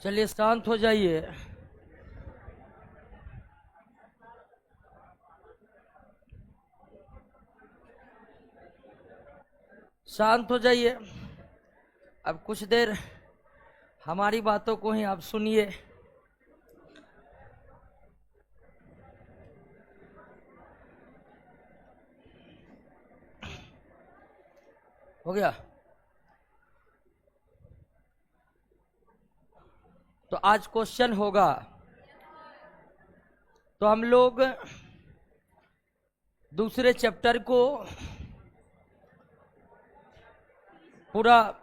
चलिए शांत हो जाइए। शांत हो जाइए। अब कुछ देर हमारी बातों को ही आप सुनिए। हो गया? तो आज क्वेश्चन होगा। तो हम लोग दूसरे चैप्टर को पूरा,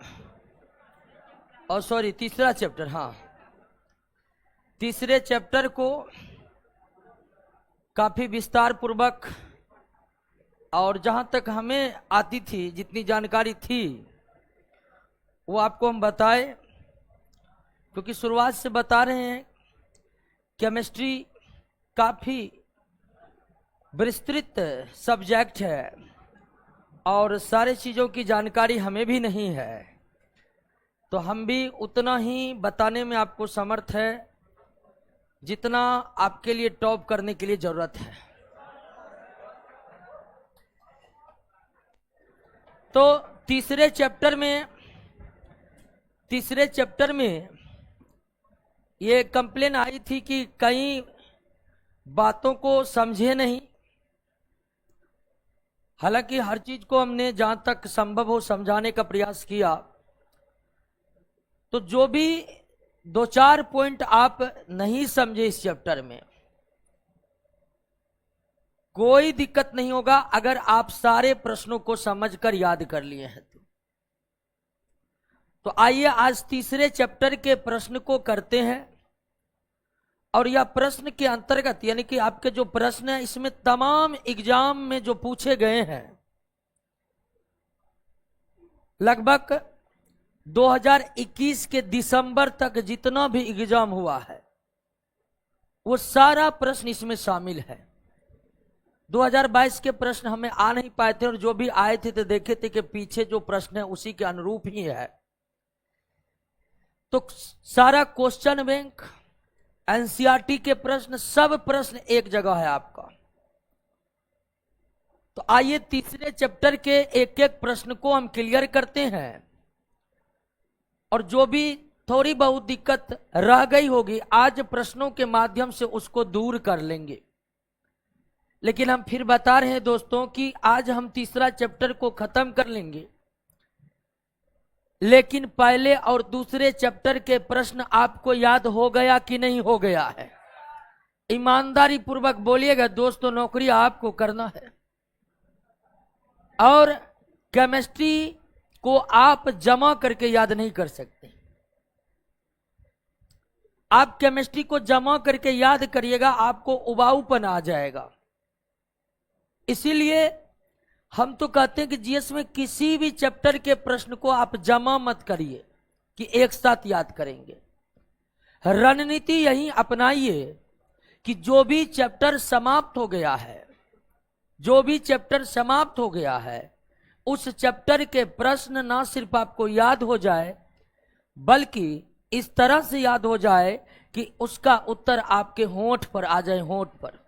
और सॉरी तीसरा चैप्टर, हाँ तीसरे चैप्टर को काफी विस्तार पूर्वक और जहां तक हमें आती थी, जितनी जानकारी थी वो आपको हम बताए, क्योंकि शुरुआत से बता रहे हैं केमिस्ट्री काफी विस्तृत सब्जेक्ट है और सारी चीजों की जानकारी हमें भी नहीं है, तो हम भी उतना ही बताने में आपको समर्थ है जितना आपके लिए टॉप करने के लिए जरूरत है। तो तीसरे चैप्टर में ये कंप्लेन आई थी कि कई बातों को समझे नहीं। हालांकि हर चीज को हमने जहां तक संभव हो समझाने का प्रयास किया, तो जो भी दो चार पॉइंट आप नहीं समझे इस चैप्टर में, कोई दिक्कत नहीं होगा अगर आप सारे प्रश्नों को समझकर याद कर लिए हैं। तो आइए आज तीसरे चैप्टर के प्रश्न को करते हैं। और यह प्रश्न के अंतर्गत, यानी कि आपके जो प्रश्न है इसमें तमाम एग्जाम में जो पूछे गए हैं, लगभग 2021 के दिसंबर तक जितना भी एग्जाम हुआ है वो सारा प्रश्न इसमें शामिल है। 2022 के प्रश्न हमें आ नहीं पाए थे, और जो भी आए थे तो देखे थे कि पीछे जो प्रश्न है उसी के अनुरूप ही है। तो सारा क्वेश्चन बैंक, एनसीईआरटी के प्रश्न, सब प्रश्न एक जगह है आपका। तो आइए तीसरे चैप्टर के एक एक प्रश्न को हम क्लियर करते हैं, और जो भी थोड़ी बहुत दिक्कत रह गई होगी आज प्रश्नों के माध्यम से उसको दूर कर लेंगे। लेकिन हम फिर बता रहे हैं दोस्तों कि आज हम तीसरा चैप्टर को खत्म कर लेंगे, लेकिन पहले और दूसरे चैप्टर के प्रश्न आपको याद हो गया कि नहीं हो गया है? ईमानदारी पूर्वक बोलिएगा दोस्तों, नौकरी आपको करना है। और केमिस्ट्री को आप जमा करके याद नहीं कर सकते। आप केमिस्ट्री को जमा करके याद करिएगा, आपको उबाऊपन आ जाएगा। इसीलिए हम तो कहते हैं कि जीएस में किसी भी चैप्टर के प्रश्न को आप जमा मत करिए कि एक साथ याद करेंगे। रणनीति यही अपनाइए कि जो भी चैप्टर समाप्त हो गया है, उस चैप्टर के प्रश्न ना सिर्फ आपको याद हो जाए, बल्कि इस तरह से याद हो जाए कि उसका उत्तर आपके होंठ पर आ जाए, होंठ पर।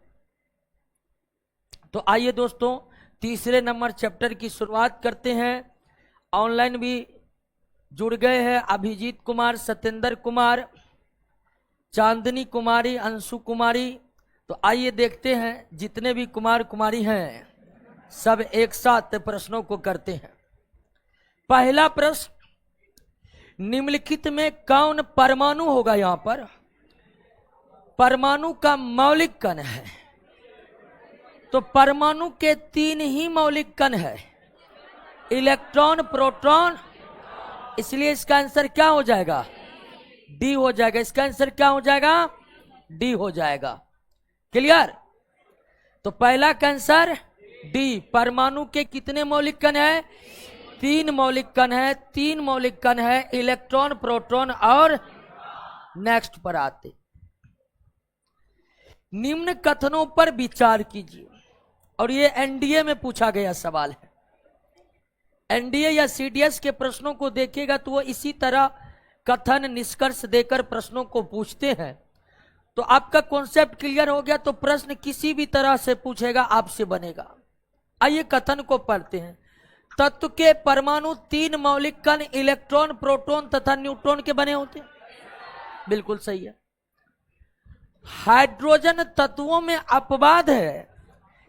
तो आइए दोस्तों तीसरे नंबर चैप्टर की शुरुआत करते हैं। ऑनलाइन भी जुड़ गए हैं अभिजीत कुमार, सत्येंद्र कुमार, चांदनी कुमारी, अंशु कुमारी। तो आइए देखते हैं जितने भी कुमार कुमारी हैं सब एक साथ प्रश्नों को करते हैं। पहला प्रश्न, निम्नलिखित में कौन परमाणु होगा? यहां पर परमाणु का मौलिक कण है। तो परमाणु के तीन ही मौलिक कण है, इलेक्ट्रॉन, प्रोटॉन, इसलिए इसका आंसर क्या हो जाएगा? डी हो जाएगा। इसका आंसर क्या हो जाएगा? डी हो जाएगा। क्लियर? तो पहला का आंसर डी। परमाणु के कितने मौलिक कण है? तीन मौलिक कण है। तीन मौलिक कण है, इलेक्ट्रॉन, प्रोटॉन और नेक्स्ट पर आते। निम्न कथनों पर विचार कीजिए, और ये एनडीए में पूछा गया सवाल है। एनडीए या सीडीएस के प्रश्नों को देखिएगा तो वो इसी तरह कथन निष्कर्ष देकर प्रश्नों को पूछते हैं। तो आपका कॉन्सेप्ट क्लियर हो गया तो प्रश्न किसी भी तरह से पूछेगा आपसे बनेगा। आइए कथन को पढ़ते हैं। तत्व के परमाणु 3 मौलिक कण इलेक्ट्रॉन, प्रोटॉन तथा न्यूट्रॉन के बने होते हैं। बिल्कुल सही है। हाइड्रोजन तत्वों में अपवाद है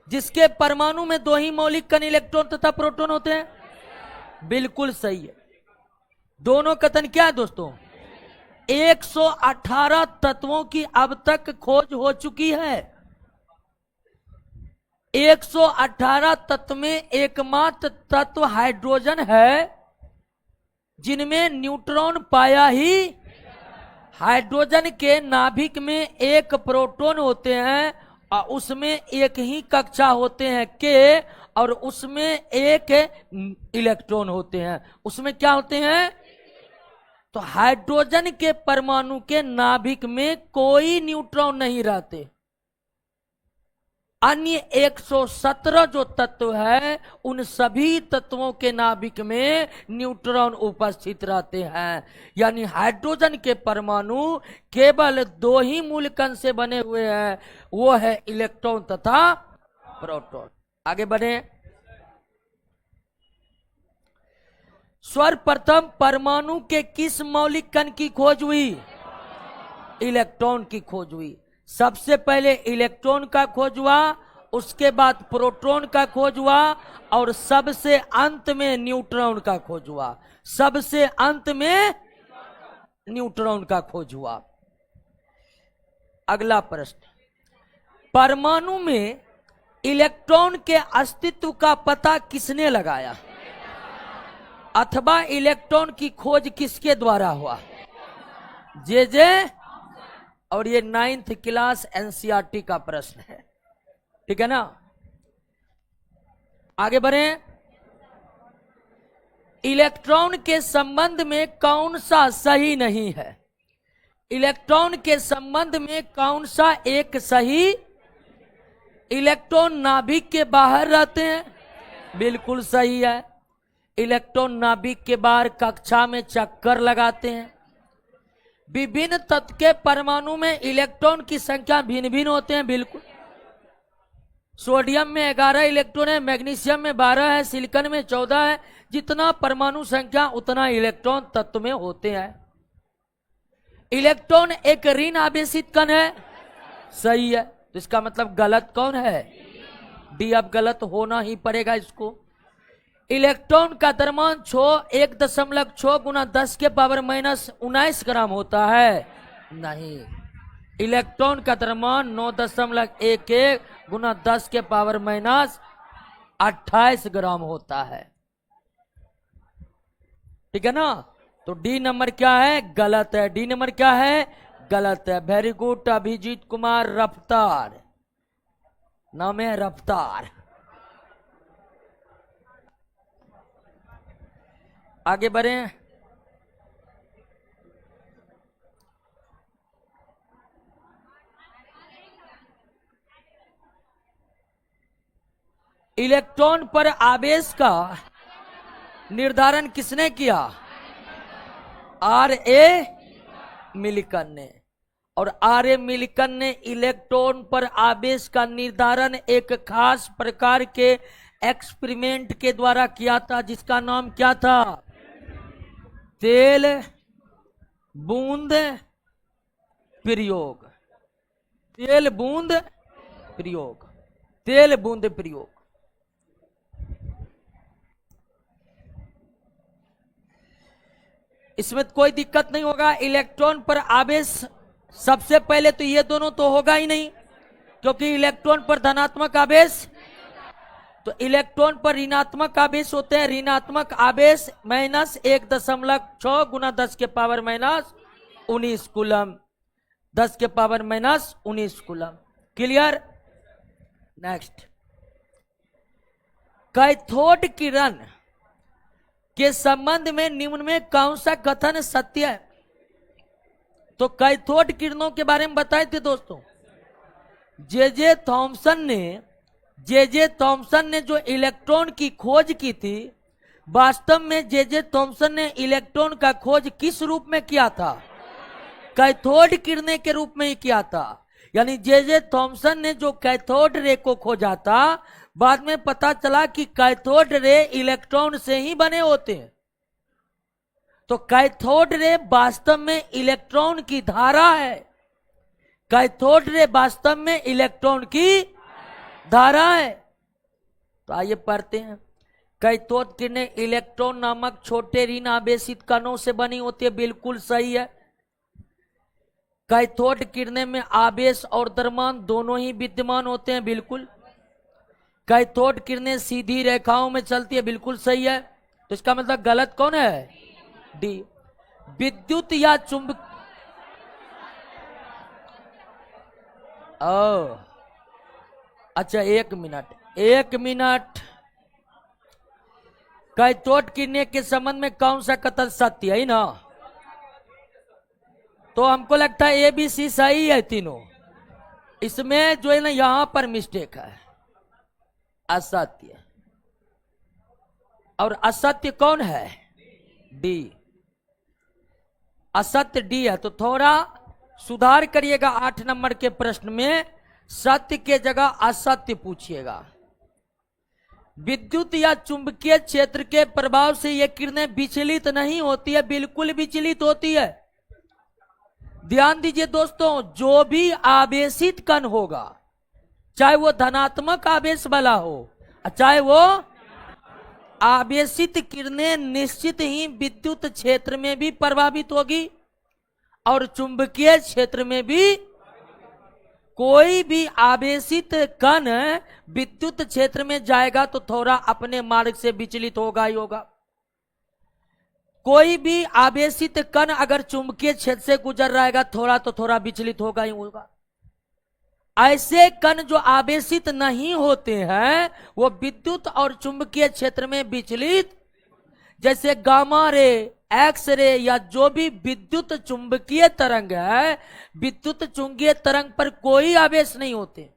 जिसके परमाणु में 2 ही मौलिक कण इलेक्ट्रॉन तथा प्रोटॉन होते हैं। बिल्कुल सही है। दोनों कथन क्या है दोस्तों? 118 तत्वों की अब तक खोज हो चुकी है। 118 तत्व में एकमात्र तत्व हाइड्रोजन है जिनमें न्यूट्रॉन पाया ही। हाइड्रोजन के नाभिक में एक प्रोटॉन होते हैं और उसमें एक ही कक्षा होते हैं के, और उसमें एक इलेक्ट्रॉन होते हैं। उसमें क्या होते हैं? तो हाइड्रोजन के परमाणु के नाभिक में कोई न्यूट्रॉन नहीं रहते। अन्य 117 जो तत्व है उन सभी तत्वों के नाभिक में न्यूट्रॉन उपस्थित रहते हैं। यानी हाइड्रोजन के परमाणु केवल 2 ही मूल कण से बने हुए हैं, वो है इलेक्ट्रॉन तथा प्रोटॉन। आगे बढ़े। सर्वप्रथम परमाणु के किस मौलिक कण की खोज हुई? इलेक्ट्रॉन की खोज हुई। सबसे पहले इलेक्ट्रॉन का खोज हुआ, उसके बाद प्रोटॉन का खोज हुआ, और सबसे अंत में न्यूट्रॉन का खोज हुआ। सबसे अंत में न्यूट्रॉन का खोज हुआ। अगला प्रश्न, परमाणु में इलेक्ट्रॉन के अस्तित्व का पता किसने लगाया, अथवा इलेक्ट्रॉन की खोज किसके द्वारा हुआ? जे और ये 9th क्लास एनसीईआरटी का प्रश्न है, ठीक है ना। आगे बढ़ें। इलेक्ट्रॉन के संबंध में कौन सा सही नहीं है? इलेक्ट्रॉन के संबंध में कौन सा एक सही? इलेक्ट्रॉन नाभिक के बाहर रहते हैं। बिल्कुल सही है। इलेक्ट्रॉन नाभिक के बाहर कक्षा में चक्कर लगाते हैं। विभिन्न तत्व के परमाणु में इलेक्ट्रॉन की संख्या भिन्न भिन्न होते हैं। बिल्कुल। सोडियम में 11 इलेक्ट्रॉन है, मैग्नीशियम में 12 है, सिलिकॉन में 14 है। जितना परमाणु संख्या उतना इलेक्ट्रॉन तत्व में होते हैं। इलेक्ट्रॉन एक ऋण आवेशित कण है। सही है। तो इसका मतलब गलत कौन है? डी। अब गलत होना ही पड़ेगा इसको। इलेक्ट्रॉन का द्रव्यमान 1.6 गुना 10 के पावर माइनस 19 ग्राम होता है। नहीं, इलेक्ट्रॉन का द्रव्यमान 9.11 गुना 10 के पावर माइनस 28 ग्राम होता है। ठीक है ना। तो डी नंबर क्या है? गलत है। डी नंबर क्या है? गलत है। वेरी गुड अभिजीत कुमार रफ्तार, नाम है रफ्तार। आगे बढ़ें। इलेक्ट्रॉन पर आवेश का निर्धारण किसने किया? R.A. मिल्कन ने। और R.A. मिल्कन ने इलेक्ट्रॉन पर आवेश का निर्धारण एक खास प्रकार के एक्सपेरिमेंट के द्वारा किया था, जिसका नाम क्या था? तेल बूंद प्रयोग। तेल बूंद प्रयोग। तेल बूंद प्रयोग। इसमें कोई दिक्कत नहीं होगा। इलेक्ट्रॉन पर आवेश सबसे पहले तो ये दोनों तो होगा ही नहीं, क्योंकि इलेक्ट्रॉन पर धनात्मक आवेश, तो इलेक्ट्रॉन पर ऋणात्मक आवेश होते हैं। ऋणात्मक आवेश -1.6 गुना 10 के पावर माइनस 19 कूलम। 10 के power minus 19 coulomb. Clear. Next, cathode किरण के संबंध में निम्न में कौन सा कथन सत्य है? तो कैथोड किरणों के बारे में बताए थे दोस्तों। जे थॉमसन ने जो इलेक्ट्रॉन की खोज की थी, वास्तव में जे थॉमसन ने इलेक्ट्रॉन का खोज किस रूप में किया था? कैथोड किरणें के रूप में ही किया था। यानी जे थॉमसन ने जो कैथोड रे को खोजा था, बाद में पता चला कि कैथोड रे इलेक्ट्रॉन से ही बने होते हैं। तो कैथोड रे वास्तव में इलेक्ट्रॉन की धारा है। कैथोड रे वास्तव में इलेक्ट्रॉन की धारा है। तो आइए पढ़ते हैं। कैथोड किरणें इलेक्ट्रॉन नामक छोटे ऋण आवेशित कणों से बनी होती है। बिल्कुल सही है। कैथोड किरणें में आवेश और द्रव्यमान दोनों ही विद्यमान होते हैं। बिल्कुल। कैथोड किरणें सीधी रेखाओं में चलती है। बिल्कुल सही है। तो इसका मतलब गलत कौन है? डी। विद्युत या चुंबक अच्छा एक मिनट। कैथोड किरणें के संबंध में कौन सा कथन सत्य है ना? तो हमको लगता है ए बी सी सही है तीनों। इसमें जो है ना यहां पर मिस्टेक है, असत्य। और असत्य कौन है? डी। असत्य डी है। तो थोड़ा सुधार करिएगा। 8 नंबर के प्रश्न में सत्य के जगह असत्य पूछिएगा। विद्युत या चुंबकीय क्षेत्र के प्रभाव से यह किरणें विचलित नहीं होती है। बिल्कुल विचलित होती है। ध्यान दीजिए दोस्तों, जो भी आवेशित कण होगा, चाहे वो धनात्मक आवेश वाला हो, चाहे वो आवेशित किरणें निश्चित ही विद्युत क्षेत्र में भी प्रभावित होगी और चुंबकीय क्षेत्र में भी। कोई भी आवेशित कण विद्युत क्षेत्र में जाएगा तो थोड़ा अपने मार्ग से विचलित होगा ही होगा। कोई भी आवेशित कण अगर चुंबकीय क्षेत्र से गुजर रहेगा थोड़ा विचलित होगा ही होगा। ऐसे कण जो आवेशित नहीं होते हैं वो विद्युत और चुंबकीय क्षेत्र में विचलित, जैसे गामा रे, एक्स रे या जो भी विद्युत चुंबकीय तरंग है, विद्युत चुंबकीय तरंग पर कोई आवेश नहीं होते।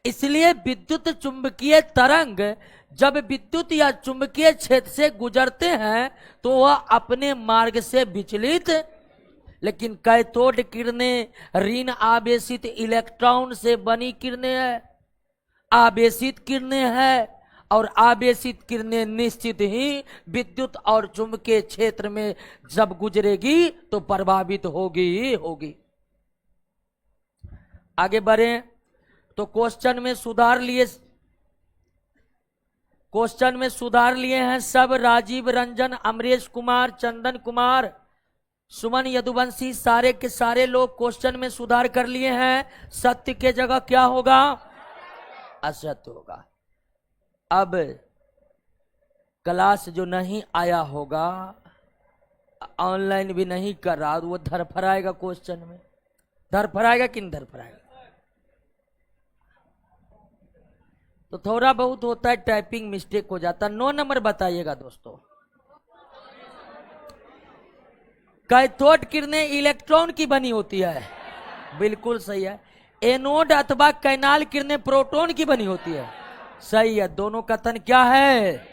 इसलिए विद्युत चुंबकीय तरंग जब विद्युत या चुंबकीय क्षेत्र से गुजरते हैं तो वह अपने मार्ग से विचलित। लेकिन कैथोड किरणें ऋण आवेशित इलेक्ट्रॉन से बनी किरणें हैं, आवेशित किरणें हैं, और आवेशित किरणें निश्चित ही विद्युत और चुंबकीय क्षेत्र में जब गुजरेगी तो प्रभावित होगी ही होगी। आगे बढ़े तो क्वेश्चन में सुधार लिए हैं सब। राजीव रंजन, अमरेश कुमार, चंदन कुमार, सुमन यदुवंशी, सारे के सारे लोग क्वेश्चन में सुधार कर लिए हैं। सत्य के जगह क्या होगा? असत्य होगा। अब क्लास जो नहीं आया होगा, ऑनलाइन भी नहीं कर रहा, वो धरफराएगा क्वेश्चन में। धरफराएगा कि नहीं धरफराएगा? तो थोड़ा बहुत होता है, टाइपिंग मिस्टेक हो जाता है। 9 नंबर बताइएगा दोस्तों। कैथोड किरणें इलेक्ट्रॉन की बनी होती है। बिल्कुल सही है। एनोड अथवा कैनाल किरणें प्रोटॉन की बनी होती है। सही है। दोनों कथन क्या है?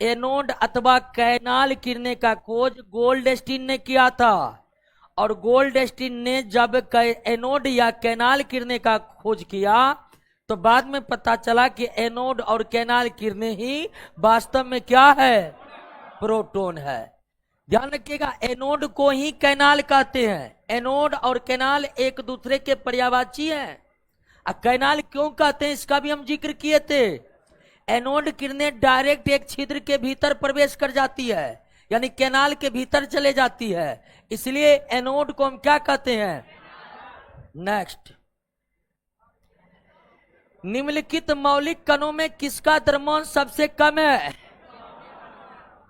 एनोड अथवा कैनाल किरणें का खोज गोल्डस्टीन ने किया था, और गोल्डस्टीन ने जब एनोड या कैनाल किरणें का खोज किया तो बाद में पता चला कि एनोड और कैनाल किरणें ही वास्तव में क्या है? प्रोटॉन है। ध्यान रखिएगा, एनोड को ही कैनाल कहते हैं। एनोड और कैनाल एक दूसरे के पर्यायवाची हैं। कैनाल क्यों कहते हैं इसका भी हम जिक्र किए थे। एनोड किरणें डायरेक्ट एक छिद्र के भीतर प्रवेश कर जाती है, यानी कैनाल के भीतर चले जाती है, इसलिए एनोड को हम क्या कहते हैं? नेक्स्ट, निम्नलिखित मौलिक कणों में किसका द्रव्यमान सबसे कम है?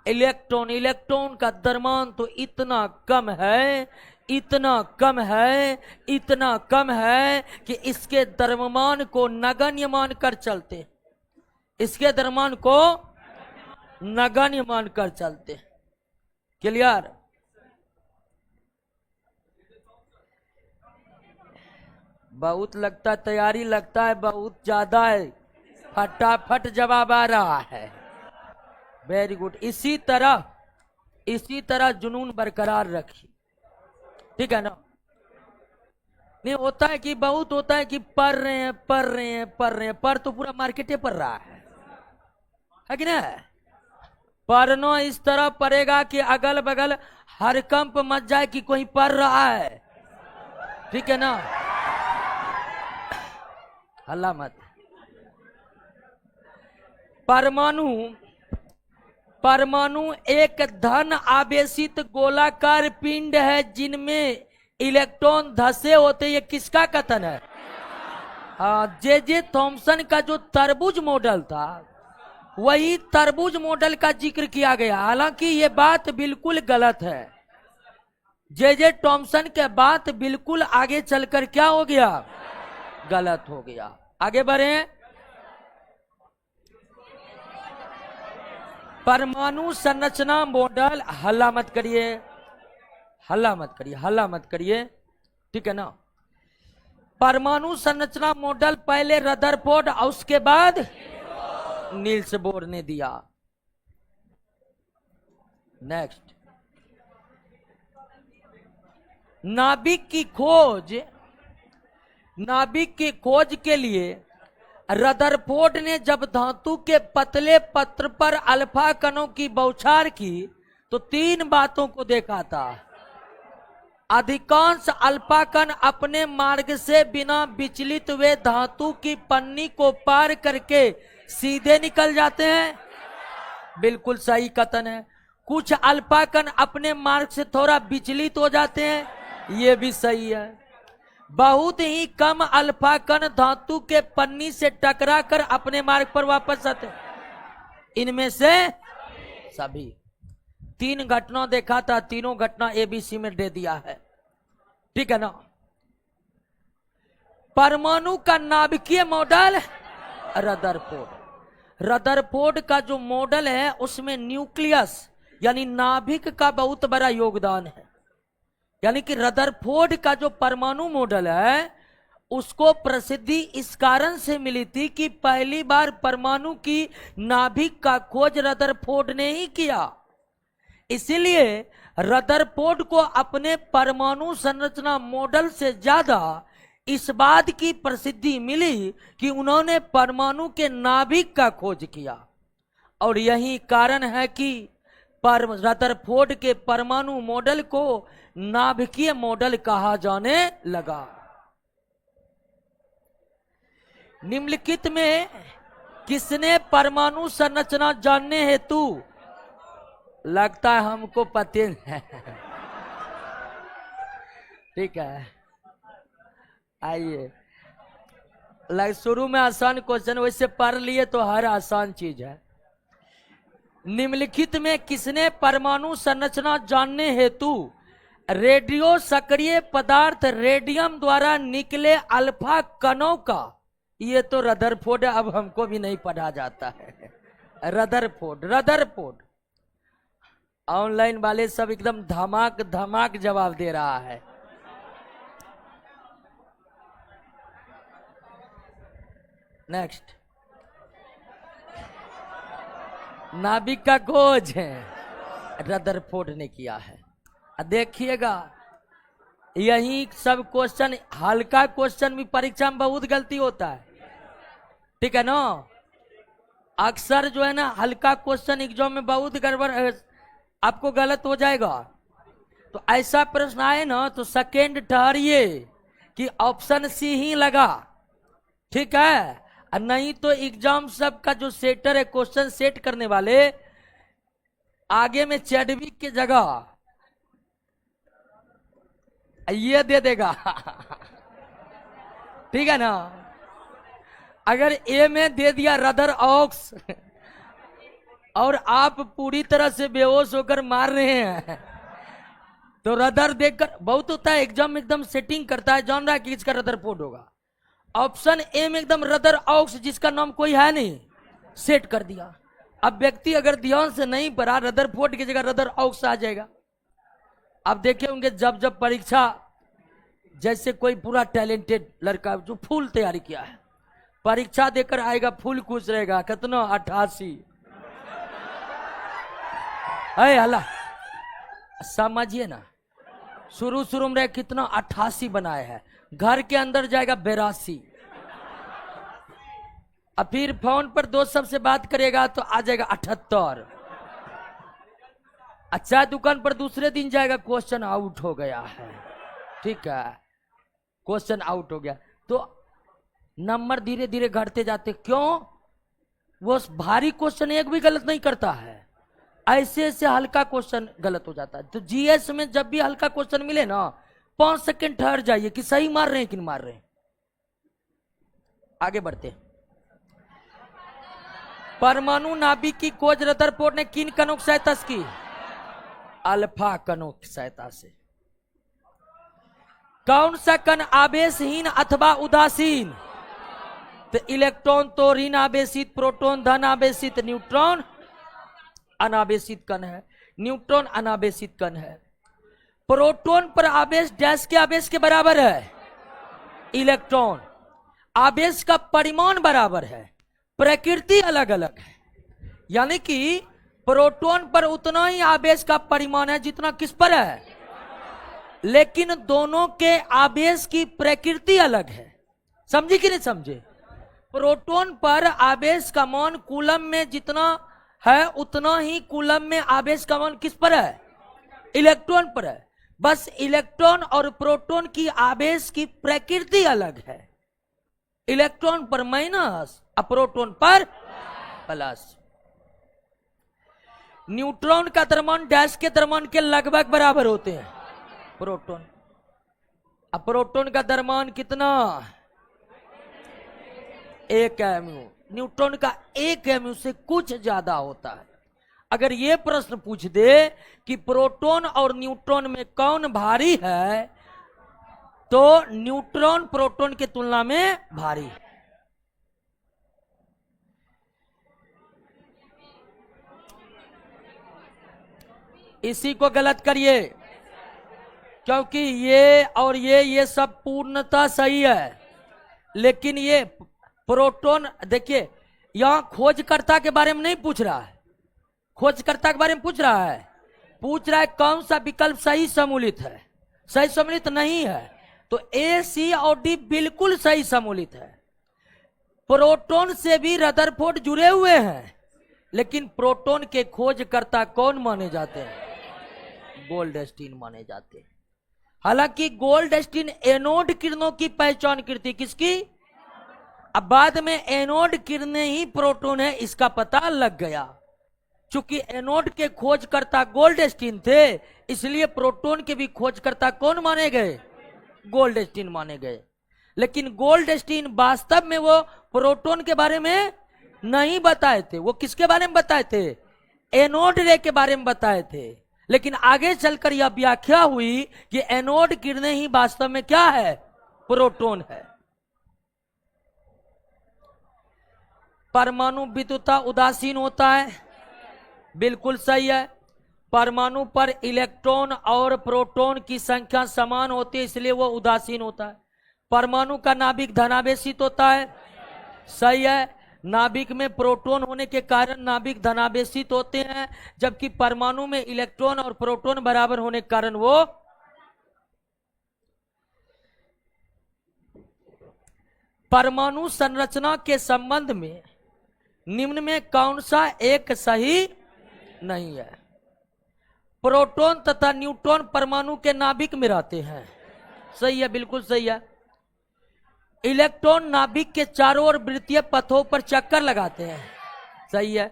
इलेक्ट्रॉन। इलेक्ट्रॉन का द्रव्यमान तो इतना कम है, इतना कम है, इतना कम है कि इसके द्रव्यमान को नगण्य मानकर चलते। इसके द्रव्यमान को नगण्य मानकर चलते। क्लियर? बहुत लगता है, तैयारी लगता है बहुत ज्यादा है। फटाफट जवाब आ रहा है। Very good. इसी तरह जुनून बरकरार रखिए, ठीक है ना। नहीं होता है कि बहुत होता है कि पढ़ रहे हैं, पर तो पूरा मार्केटे पढ़ रहा है कि ना। पढ़ना इस तरह पड़ेगा कि अगल बगल हरकंप मच जाए कि कोई पढ़ रहा है, ठीक है ना। हल्ला मत। परमाणु एक धन आवेशित गोलाकार पिंड है जिनमें इलेक्ट्रॉन धसे होते। ये किसका कथन है? जे थॉमसन का जो तरबूज मॉडल था, वही तरबूज मॉडल का जिक्र किया गया। हालांकि ये बात बिल्कुल गलत है। जे थॉमसन के बात बिल्कुल आगे चलकर क्या हो गया? गलत हो गया। आगे बढ़े। परमाणु संरचना मॉडल, हल्ला मत करिए, ठीक है ना। परमाणु संरचना मॉडल पहले रदरफोर्ड और उसके बाद नील्स बोर ने दिया। नेक्स्ट, नाभिक की खोज के लिए रदरफोर्ड ने जब धातु के पतले पत्र पर अल्फा कणों की बौछार की तो 3 बातों को देखा था। अधिकांश अल्फा कण अपने मार्ग से बिना विचलित हुए धातु की पन्नी को पार करके सीधे निकल जाते हैं। बिल्कुल सही कथन है। कुछ अल्फा कण अपने मार्ग से थोड़ा विचलित हो जाते हैं, ये भी सही है। बहुत ही कम अल्फा कण धातु के पन्नी से टकराकर अपने मार्ग पर वापस आते हैं। इनमें से सभी 3 घटना देखा था, तीनों घटना एबीसी में दे दिया है, ठीक है ना। परमाणु का नाभिकीय मॉडल रदरफोर्ड का जो मॉडल है उसमें न्यूक्लियस यानी नाभिक का बहुत बड़ा योगदान है। यानी कि रदरफोर्ड का जो परमाणु मॉडल है उसको प्रसिद्धि इस कारण से मिली थी कि पहली बार परमाणु की नाभिक का खोज रदरफोर्ड ने ही किया। इसीलिए रदरफोर्ड को अपने परमाणु संरचना मॉडल से ज्यादा इस बात की प्रसिद्धि मिली कि उन्होंने परमाणु के नाभिक का खोज किया। और यही कारण है कि रदरफोर्ड के परमाणु मॉडल को नाभिकीय मॉडल कहा जाने लगा। निम्नलिखित में किसने परमाणु संरचना जानने हेतु, लगता है हमको पते है, ठीक है। आइए, शुरू में आसान क्वेश्चन, वैसे पढ़ लिए तो हर आसान चीज है। निम्नलिखित में किसने परमाणु संरचना जानने हेतु रेडियो सक्रिय पदार्थ रेडियम द्वारा निकले अल्फा कणों का, ये तो रदरफोर्ड, अब हमको भी नहीं पढ़ा जाता है। रदरफोर्ड ऑनलाइन वाले सब एकदम धमाक जवाब दे रहा है। नेक्स्ट, नाभिक का खोज है रदरफोर्ड ने किया है। देखिएगा, यही सब क्वेश्चन, हल्का क्वेश्चन भी परीक्षा में बहुत गलती होता है, ठीक है ना। अक्सर जो है ना हल्का क्वेश्चन एग्जाम में बहुत गड़बड़, आपको गलत हो जाएगा। तो ऐसा प्रश्न आए ना तो सेकेंड ठहरिए कि ऑप्शन सी ही लगा, ठीक है। नहीं तो एग्जाम सब का जो सेटर है, क्वेश्चन सेट करने वाले, आगे में चैडविक की जगह ये दे देगा ठीक है ना। अगर ए में दे दिया रदर ऑक्स और आप पूरी तरह से बेहोश होकर मार रहे हैं तो रदर देखकर, बहुत होता है एग्जाम में एकदम सेटिंग करता है, जान रहा है कि इसका रदरफोर्ड होगा। ऑप्शन ए में एकदम रदर ऑक्स जिसका नाम कोई है नहीं, सेट कर दिया। अब व्यक्ति अगर ध्यान से नहीं पढ़ा, रदरफोर्ड की जगह रदर ऑक्स आ जाएगा। अब देखे होंगे जब परीक्षा, जैसे कोई पूरा टैलेंटेड लड़का जो फुल तैयारी किया है, परीक्षा देकर आएगा, फुल खुश रहेगा, कितना 88 अरे हला समझिए ना, शुरू शुरू में कितना 88 बनाए हैं, घर के अंदर जाएगा 82, अब फिर फोन पर दोस्त सबसे बात करेगा तो आ जाएगा 78। अच्छा दुकान पर दूसरे दिन जाएगा, क्वेश्चन आउट हो गया है, ठीक है, क्वेश्चन आउट हो गया। तो नंबर धीरे धीरे घटते जाते, क्यों? वो भारी क्वेश्चन एक भी गलत नहीं करता है, ऐसे ऐसे हल्का क्वेश्चन गलत हो जाता है। तो जीएस में जब भी हल्का क्वेश्चन मिले ना, 5 सेकंड ठहर जाइए कि सही मार रहे हैं कि नहीं मार रहे हैं। आगे बढ़ते। परमाणु नाभिक की खोज रदरफोर्ड ने किन कणों की सहायता से की? अल्फा कणों की सहायता से। कौन सा कण आवेशहीन अथवा उदासीन? तो इलेक्ट्रॉन तो ऋण आवेशित, प्रोटॉन धन आवेशित, न्यूट्रॉन अनावेशित कण है। न्यूट्रॉन अनावेशित कण है। प्रोटॉन पर आवेश डैश के आवेश के बराबर है, इलेक्ट्रॉन। आवेश का परिमाण बराबर है, प्रकृति अलग अलग है। यानी कि प्रोटॉन पर उतना ही आवेश का परिमाण है जितना किस पर है, लेकिन दोनों के आवेश की प्रकृति अलग है। समझे कि नहीं समझे? प्रोटॉन पर आवेश का मान कूलम में जितना है उतना ही कूलम में आवेश का मान किस पर है, इलेक्ट्रॉन पर है। बस इलेक्ट्रॉन और प्रोटॉन की आवेश की प्रकृति अलग है। इलेक्ट्रॉन पर माइनस और प्रोटॉन पर प्लस। न्यूट्रॉन का द्रव्यमान डैश के द्रव्यमान के लगभग बराबर होते हैं, प्रोटॉन। अब प्रोटॉन का द्रव्यमान कितना? 1 mu। न्यूट्रॉन का 1 mu से कुछ ज्यादा होता है। अगर ये प्रश्न पूछ दे कि प्रोटॉन और न्यूट्रॉन में कौन भारी है, तो न्यूट्रॉन प्रोटॉन की तुलना में भारी है। इसी को गलत करिए, क्योंकि ये और ये सब पूर्णतः सही है, लेकिन ये प्रोटॉन, देखिए यहां खोजकर्ता के बारे में नहीं पूछ रहा है, खोजकर्ता के बारे में पूछ रहा है कौन सा विकल्प सही सम्मिलित है। सही सम्मिलित नहीं है, तो ए, सी और डी बिल्कुल सही सम्मिलित है। प्रोटॉन से भी रदरफोर्ड जुड़े हुए हैं, लेकिन प्रोटॉन के खोजकर्ता कौन माने जाते हैं? गोल्डस्टीन माने जाते हैं। हालांकि गोल्डस्टीन एनोड किरणों की पहचान करती, किसकी? अब बाद में एनोड किरणें ही प्रोटॉन है इसका पता लग गया। चूंकि एनोड के खोजकर्ता गोल्डस्टीन थे, इसलिए प्रोटॉन के भी खोजकर्ता कौन माने गए? गोल्डस्टीन माने गए। लेकिन गोल्डस्टीन वास्तव में वो प्रोटॉन के बारे में नहीं बताए थे। वो किसके बारे में बताए थे? एनोड रे के बारे में बताए थे। लेकिन आगे चलकर यह व्याख्या हुई कि एनोड किरणें ही वास्तव में क्या है? प्रोटॉन है। परमाणु विद्युतता उदासीन होता है, बिल्कुल सही है। परमाणु पर इलेक्ट्रॉन और प्रोटॉन की संख्या समान होती है, इसलिए वो उदासीन होता है। परमाणु का नाभिक धनावेशित होता है, सही है। नाभिक में प्रोटॉन होने के कारण नाभिक धनावेशित होते हैं, जबकि परमाणु में इलेक्ट्रॉन और प्रोटॉन बराबर होने के कारण वो परमाणु संरचना के संबंध में निम्न में कौन सा एक सही नहीं है? प्रोटॉन तथा न्यूट्रॉन परमाणु के नाभिक में रहते हैं, सही है, बिल्कुल सही है। इलेक्ट्रॉन नाभिक के चारों ओर वृत्तीय पथों पर चक्कर लगाते हैं, सही है।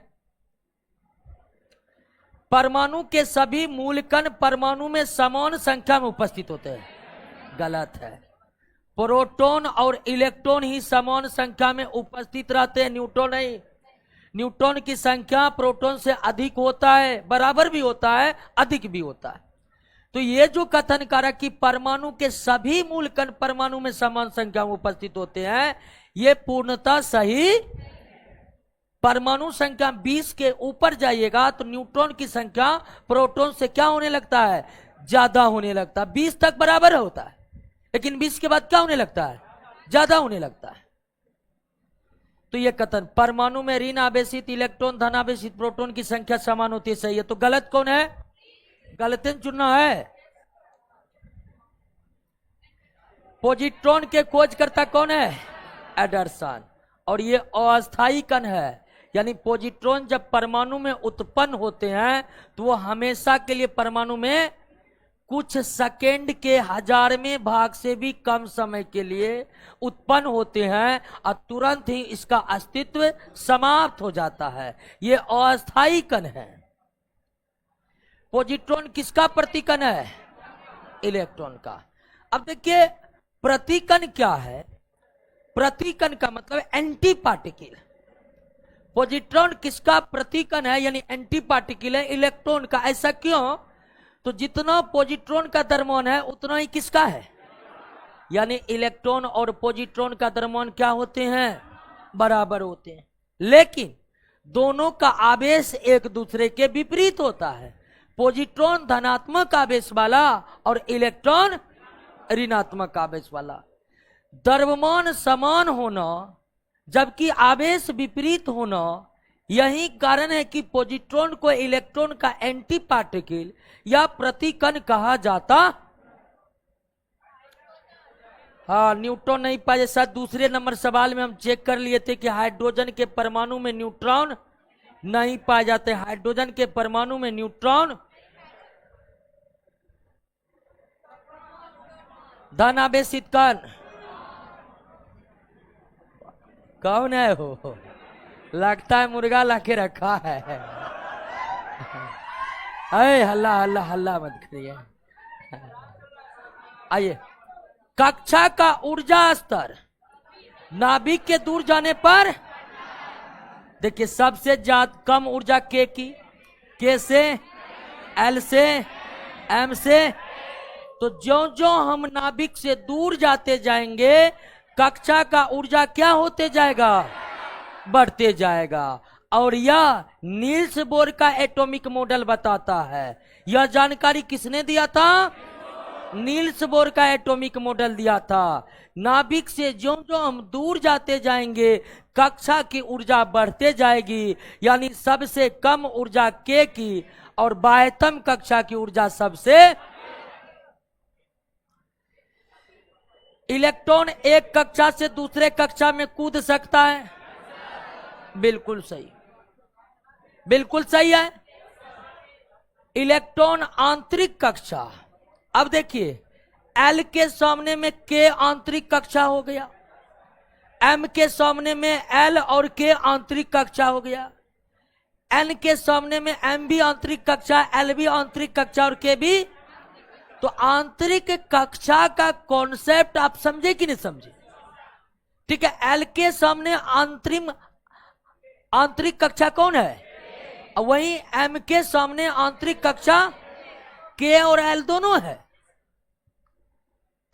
परमाणु के सभी मूल कण परमाणु में समान संख्या में उपस्थित होते हैं, गलत है। प्रोटॉन और इलेक्ट्रॉन ही समान संख्या में उपस्थित रहते हैं, न्यूट्रॉन नहीं। न्यूट्रॉन की संख्या प्रोटॉन से अधिक होता है, बराबर भी होता है, अधिक भी होता है। तो ये जो कथन कारक कि परमाणु के सभी मूल कण परमाणु में समान संख्या में उपस्थित होते हैं, ये पूर्णतः सही। परमाणु संख्या 20 के ऊपर जाइएगा तो न्यूट्रॉन की संख्या प्रोटॉन से क्या होने लगता है? ज्यादा होने लगता है। 20 तक बराबर होता है, लेकिन 20 के बाद क्या होने लगता है? ज्यादा होने लगता है। तो तो ये कथन परमाणु में ऋण आवेशित इलेक्ट्रॉन धन आवेशित प्रोटॉन की संख्या समान होती है, सही है। तो गलत कौन है? गलत चुनना है। पॉजिट्रॉन के खोजकर्ता कौन है? एंडरसन। और ये अस्थायी कण है, यानी पॉजिट्रॉन जब परमाणु में उत्पन्न होते हैं तो वो हमेशा के लिए परमाणु में कुछ सेकेंड के 1000वें भाग से भी कम समय के लिए उत्पन्न होते हैं और तुरंत ही इसका अस्तित्व समाप्त हो जाता है। ये अस्थायी कण है। पॉजिट्रॉन किसका प्रतिकण है? इलेक्ट्रॉन का। अब देखिए प्रतिकण क्या है? प्रतिकण का मतलब एंटी पार्टिकल। पॉजिट्रॉन किसका प्रतिकण है, यानी एंटी पार्टिकल है इलेक्ट्रॉन का। ऐसा क्यों? तो जितना पॉजिट्रॉन का द्रव्यमान है उतना ही किसका है, यानी इलेक्ट्रॉन और पॉजिट्रॉन का द्रव्यमान क्या होते हैं? बराबर होते हैं। लेकिन दोनों का आवेश एक दूसरे के विपरीत होता है। पॉजिट्रॉन धनात्मक आवेश वाला और इलेक्ट्रॉन ऋणात्मक आवेश वाला। द्रव्यमान समान होना जबकि आवेश विपरीत होना, यही कारण है कि पॉजिट्रॉन को इलेक्ट्रॉन का एंटी पार्टिकल या प्रतिकण कहा जाता। हाँ, न्यूट्रॉन नहीं पाया। जैसा दूसरे नंबर सवाल में हम चेक कर लिए थे कि हाइड्रोजन के परमाणु में न्यूट्रॉन नहीं पाए जाते। हाइड्रोजन के परमाणु में न्यूट्रॉन धन आवेशित कण कौन है? हो लगता है मुर्गा लाके रखा है। अरे हल्ला हल्ला हल्ला मत करिए। आइए, कक्षा का ऊर्जा स्तर नाभिक के दूर जाने पर देखिए सबसे ज्यादा कम ऊर्जा के से, एल से, एम से। तो ज्यों ज्यों हम नाभिक से दूर जाते जाएंगे कक्षा का ऊर्जा क्या होते जाएगा? बढ़ते जाएगा। और यह नील्स बोर का एटॉमिक मॉडल बताता है। यह जानकारी किसने दिया था? नील्स बोर का एटॉमिक मॉडल दिया था। नाभिक से ज्यों ज्यों हम दूर जाते जाएंगे कक्षा की ऊर्जा बढ़ते जाएगी, यानी सबसे कम ऊर्जा के की और बाह्यतम कक्षा की ऊर्जा सबसे। इलेक्ट्रॉन एक कक्षा से दूसरे कक्षा में कूद सकता है? बिल्कुल सही, बिल्कुल सही है। इलेक्ट्रॉन आंतरिक कक्षा। अब देखिए एल के सामने में के आंतरिक कक्षा हो गया, एम के सामने में एल और के आंतरिक कक्षा हो गया, एन के सामने में एम भी आंतरिक कक्षा, एल भी आंतरिक कक्षा और के भी। तो आंतरिक कक्षा का कॉन्सेप्ट आप समझे कि नहीं समझे? ठीक है, एल के सामने आंतरिक कक्षा कौन है? वही एम के सामने आंतरिक कक्षा के और एल दोनों है।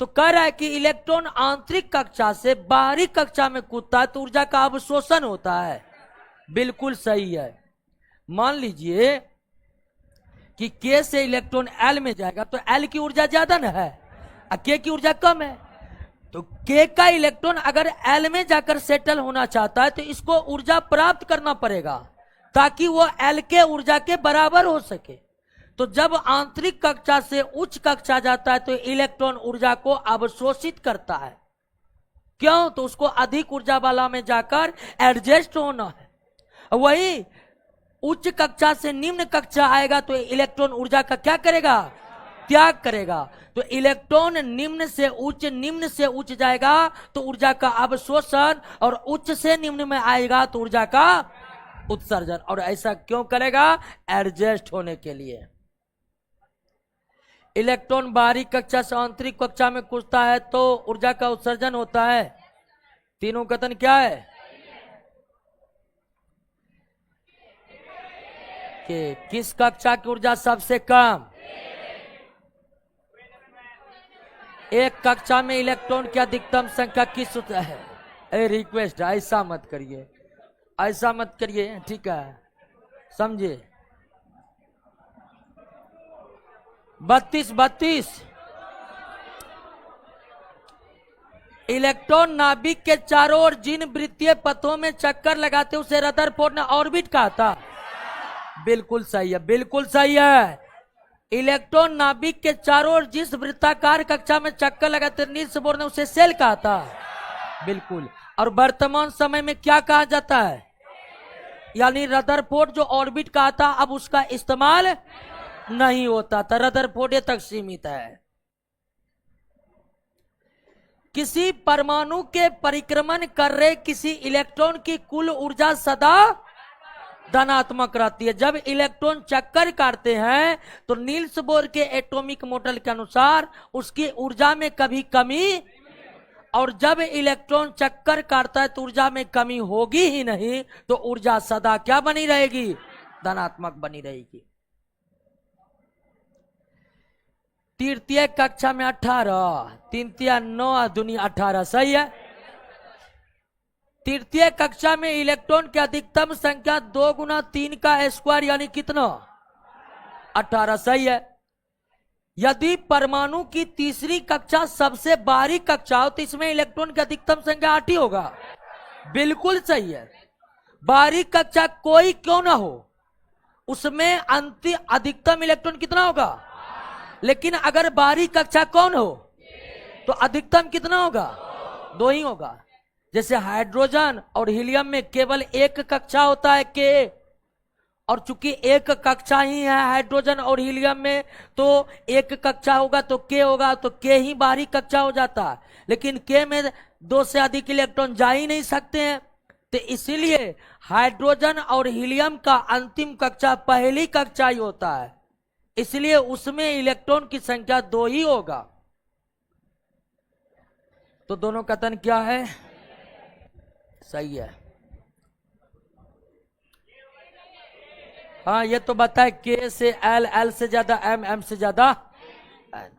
तो कह रहा है कि इलेक्ट्रॉन आंतरिक कक्षा से बाहरी कक्षा में कूदता है तो ऊर्जा का अवशोषण होता है। बिल्कुल सही है। मान लीजिए कि के से इलेक्ट्रॉन एल में जाएगा तो एल की ऊर्जा ज्यादा ना है और के की ऊर्जा कम है। तो के का इलेक्ट्रॉन अगर एल में जाकर सेटल होना चाहता है तो इसको ऊर्जा प्राप्त करना पड़ेगा ताकि वो एल के ऊर्जा के बराबर हो सके। तो जब आंतरिक कक्षा से उच्च कक्षा जाता है तो इलेक्ट्रॉन ऊर्जा को अवशोषित करता है। क्यों? तो उसको अधिक ऊर्जा वाला में जाकर एडजस्ट होना है। वही उच्च कक्षा से निम्न कक्षा आएगा तो इलेक्ट्रॉन ऊर्जा का क्या करेगा? त्याग करेगा। तो इलेक्ट्रॉन निम्न से उच्च जाएगा तो ऊर्जा का अवशोषण, और उच्च से निम्न में आएगा तो ऊर्जा का उत्सर्जन। और ऐसा क्यों करेगा? एडजस्ट होने के लिए। इलेक्ट्रॉन बाहरी कक्षा से आंतरिक कक्षा में कूदता है तो ऊर्जा का उत्सर्जन होता है। तीनों कथन क्या है? कि किस कक्षा की ऊर्जा सबसे कम? एक कक्षा में इलेक्ट्रॉन की अधिकतम संख्या किस है? रिक्वेस्ट, ऐसा मत करिए, ऐसा मत करिए, ठीक है, समझे? 32 32 इलेक्ट्रॉन नाभिक के चारों ओर जिन वृत्तीय पथों में चक्कर लगाते उसे रदरफोर्ड ने ऑर्बिट कहा था। बिल्कुल सही है, बिल्कुल सही है। इलेक्ट्रॉन नाभिक के चारों ओर जिस वृत्ताकार कक्षा में चक्कर लगाते नील्स बोर ने उसे सेल कहा था। बिल्कुल। और वर्तमान समय में क्या कहा जाता है? यानी रदरफोर्ड जो ऑर्बिट कहा था अब उसका इस्तेमाल नहीं होता था, रदरफोर्ड तक सीमित है। किसी परमाणु के परिक्रमण कर रहे किसी इलेक्ट्रॉन की कुल ऊर्जा सदा धनात्मक रहती है। जब इलेक्ट्रॉन चक्कर काटते हैं तो नील्स बोर के एटॉमिक मॉडल के अनुसार उसकी ऊर्जा में कभी कमी, और जब इलेक्ट्रॉन चक्कर काटता है तो ऊर्जा में कमी होगी ही नहीं, तो ऊर्जा सदा क्या बनी रहेगी? धनात्मक बनी रहेगी। तृतीय कक्षा में 18, 3 9 दूनी 18, सही है। तृतीय कक्षा में इलेक्ट्रॉन की अधिकतम संख्या 2 गुना 3 का स्क्वायर यानी कितना? 18, सही है। यदि परमाणु की तीसरी कक्षा सबसे बारीक कक्षा हो तो इसमें इलेक्ट्रॉन की अधिकतम संख्या 8 ही होगा। बिल्कुल सही है। बारीक कक्षा कोई क्यों ना हो उसमें अंतिम अधिकतम इलेक्ट्रॉन कितना होगा? लेकिन अगर बारीक कक्षा कौन हो तो अधिकतम कितना होगा? 2 ही होगा। जैसे हाइड्रोजन और हीलियम में केवल एक कक्षा होता है के, और चूंकि एक कक्षा ही है हाइड्रोजन और हीलियम में तो एक कक्षा होगा तो के होगा, तो के ही बारीक कक्षा हो जाता है। लेकिन के में 2 से अधिक इलेक्ट्रॉन जा ही नहीं सकते हैं, तो इसीलिए हाइड्रोजन और हीलियम का अंतिम कक्षा पहली कक्षा ही होता है, इसलिए उसमें इलेक्ट्रॉन की संख्या 2 ही होगा। तो दोनों कथन क्या है? सही है। हाँ, ये तो बताए के से एल, एल से ज्यादा एम, एम से ज्यादा एन।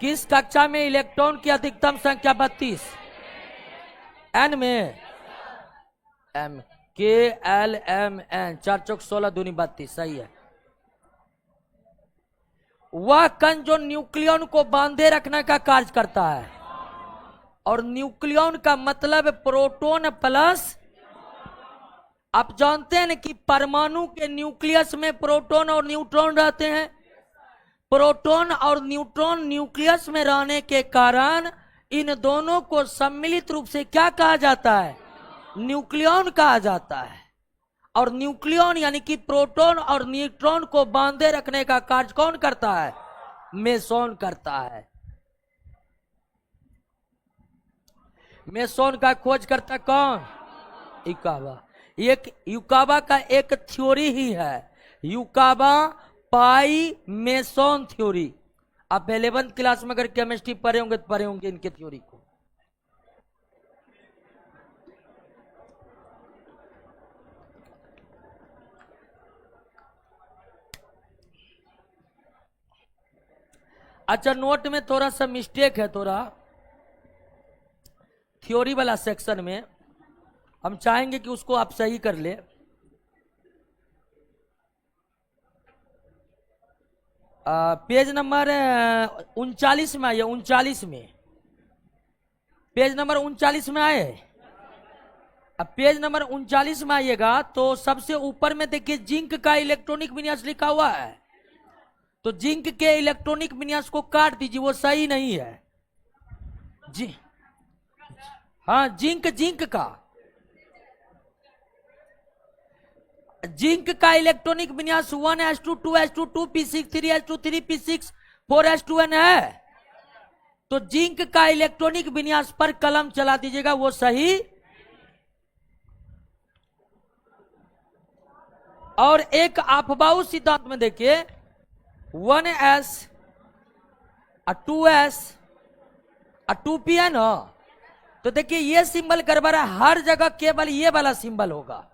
किस कक्षा में इलेक्ट्रॉन की अधिकतम संख्या 32? एन में एम, के एल एम एन, 4 चौक 16 दूनी 32, सही है। वह कण जो न्यूक्लियन को बांधे रखने का कार्य करता है, और न्यूक्लियन का मतलब प्रोटॉन प्लस। आप जानते हैं ना कि परमाणु के न्यूक्लियस में प्रोटॉन और न्यूट्रॉन रहते हैं। प्रोटॉन और न्यूट्रॉन न्यूक्लियस में रहने के कारण इन दोनों को सम्मिलित रूप से क्या कहा जाता है? न्यूक्लियन कहा जाता है। और न्यूक्लियन यानी कि प्रोटॉन और न्यूट्रॉन को बांधे रखने का कार्य कौन करता है? मेसोन करता है। मेसोन का खोज करता कौन? युकावा। एक युकावा का एक थ्योरी ही है, युकावा पाई मेसोन थ्योरी। आप 11th क्लास में अगर केमिस्ट्री पढ़े होंगे तो पढ़े होंगे इनके थ्योरी को। अच्छा, नोट में थोड़ा सा मिस्टेक है, थोड़ा थ्योरी वाला सेक्शन में हम चाहेंगे कि उसको आप सही कर ले। पेज नंबर 39 में आइए, 39 में, पेज नंबर 39 में आए। अब पेज नंबर 39 में आइएगा तो सबसे ऊपर में देखिए जिंक का इलेक्ट्रॉनिक विन्यास लिखा हुआ है। तो जिंक के इलेक्ट्रॉनिक विन्यास को काट दीजिए, वो सही नहीं है जी। हाँ, जिंक का इलेक्ट्रॉनिक विन्यास 1s2 2s2 2p6 3s2 3p6 4s2n है। तो जिंक का इलेक्ट्रॉनिक विन्यास पर कलम चला दीजिएगा, वो सही। और एक अफबाऊ सिद्धांत में देखिए 1s 2s 2pn हो, तो देखिए ये सिंबल गड़बड़ है। हर जगह केवल ये वाला सिंबल होगा,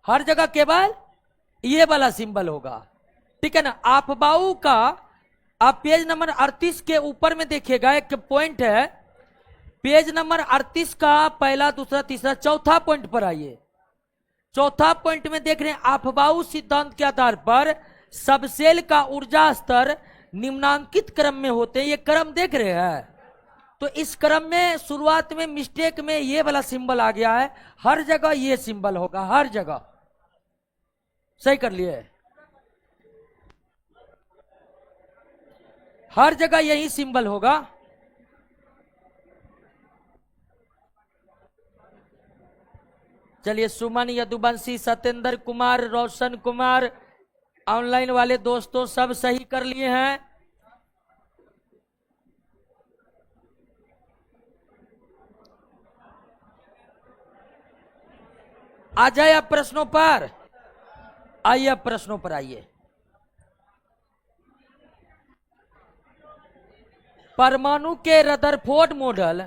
हर जगह केवल ये वाला सिंबल होगा, ठीक है ना। अफबाऊ का आप पेज नंबर 38 के ऊपर में देखिएगा, एक पॉइंट है पेज नंबर 38 का पहला, दूसरा, तीसरा, चौथा पॉइंट पर आइए। चौथा पॉइंट में देख रहे हैं अफबाऊ सिद्धांत के आधार पर सबसेल का ऊर्जा स्तर निम्नांकित क्रम में होते हैं। ये क्रम देख रहे हैं, तो इस क्रम में शुरुआत में मिस्टेक में ये वाला सिंबल आ गया है, हर जगह ये सिंबल होगा, हर जगह। सही कर लिए, हर जगह यही सिंबल होगा। चलिए, सुमन, यदुवंशी, सत्येंद्र कुमार, रोशन कुमार, ऑनलाइन वाले दोस्तों सब सही कर लिए हैं। आ जाए अब प्रश्नों पर। आइए अब प्रश्नों पर आइए। परमाणु के रदरफोर्ड मॉडल,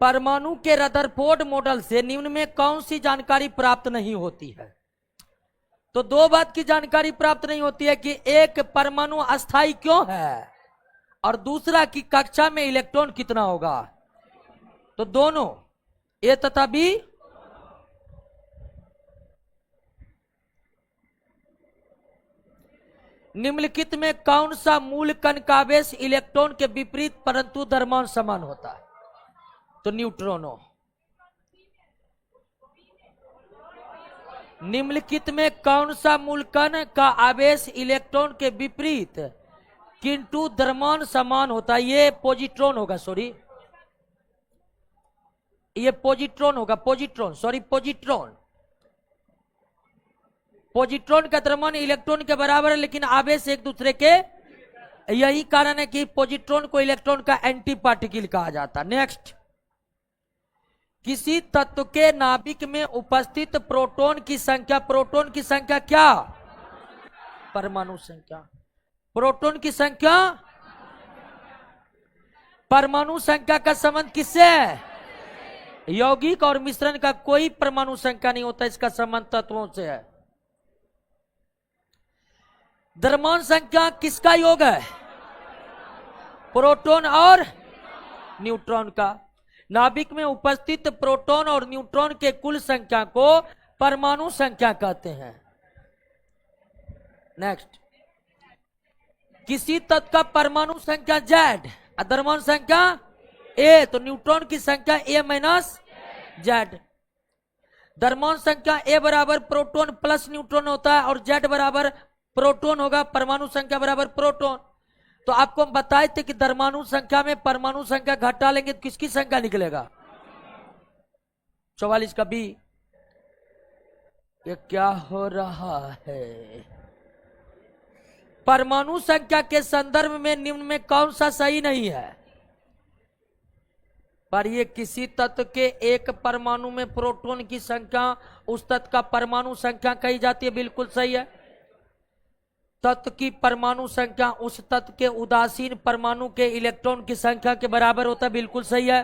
परमाणु के रदरफोर्ड मॉडल से निम्न में कौन सी जानकारी प्राप्त नहीं होती है? तो दो बात की जानकारी प्राप्त नहीं होती है कि एक, परमाणु अस्थाई क्यों है, और दूसरा कि कक्षा में इलेक्ट्रॉन कितना होगा। तो दोनों, ए तथा बी। निम्नलिखित में कौन सा मूल कण का आवेश इलेक्ट्रॉन के विपरीत परंतु द्रव्यमान समान होता है? तो न्यूट्रॉनों। निम्नलिखित में कौन सा मूल कण का आवेश इलेक्ट्रॉन के विपरीत किंतु द्रव्यमान समान होता है? ये पॉजिट्रॉन होगा, सॉरी, ये पॉजिट्रॉन होगा, पॉजिट्रॉन, सॉरी, पॉजिट्रॉन। पॉजिट्रॉन का द्रव्यमान इलेक्ट्रॉन के बराबर है, लेकिन आवेश एक दूसरे के, यही कारण है कि पॉजिट्रॉन को इलेक्ट्रॉन का एंटी पार्टिकल कहा जाता है। नेक्स्ट, किसी तत्व के नाभिक में उपस्थित प्रोटॉन की संख्या, प्रोटॉन की संख्या क्या? परमाणु संख्या। प्रोटॉन की संख्या, परमाणु संख्या का संबंध किससे है? यौगिक और मिश्रण का कोई परमाणु संख्या नहीं होता, इसका संबंध तत्वों से है। द्रव्यमान संख्या किसका योग है? प्रोटॉन और न्यूट्रॉन का। नाभिक में उपस्थित प्रोटॉन और न्यूट्रॉन के कुल संख्या को परमाणु संख्या कहते हैं। नेक्स्ट, किसी तत्व का परमाणु संख्या Z, द्रव्यमान संख्या A, तो न्यूट्रॉन की संख्या A माइनस Z। द्रव्यमान संख्या A बराबर प्रोटॉन प्लस न्यूट्रॉन होता है, और Z बराबर प्रोटॉन होगा, परमाणु संख्या बराबर प्रोटॉन। तो आपको हम बताए थे कि द्रव्यमाणु संख्या में परमाणु संख्या घटा लेंगे तो किसकी संख्या निकलेगा? 44 का बी। ये क्या हो रहा है? परमाणु संख्या के संदर्भ में निम्न में कौन सा सही नहीं है? पर ये किसी तत्व के एक परमाणु में प्रोटॉन की संख्या उस तत्व का परमाणु संख्या कही जाती है, बिल्कुल सही है। तत्व की परमाणु संख्या उस तत्व के उदासीन परमाणु के इलेक्ट्रॉन की संख्या के बराबर होता है, बिल्कुल सही है।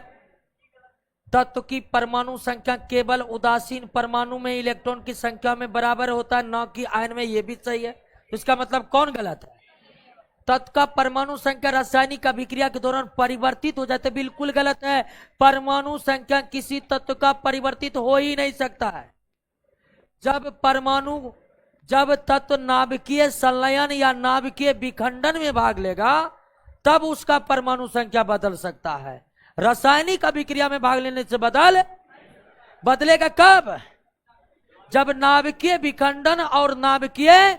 तत्व की परमाणु संख्या केवल उदासीन परमाणु में इलेक्ट्रॉन की संख्या में बराबर होता है, न कि आयन में, ये भी सही है। तो इसका मतलब कौन गलत है? तत्व का परमाणु संख्या रासायनिक अभिक्रिया के दौरान परिवर्तित हो जाते, बिल्कुल गलत है। परमाणु संख्या किसी तत्व का परिवर्तित हो ही नहीं सकता है। जब तत्व नाभिकीय संलयन या नाभिकीय विखंडन में भाग लेगा, तब उसका परमाणु संख्या बदल सकता है। रासायनिक अभिक्रिया में भाग लेने से बदलेगा कब? जब नाभिकीय विखंडन और नाभिकीय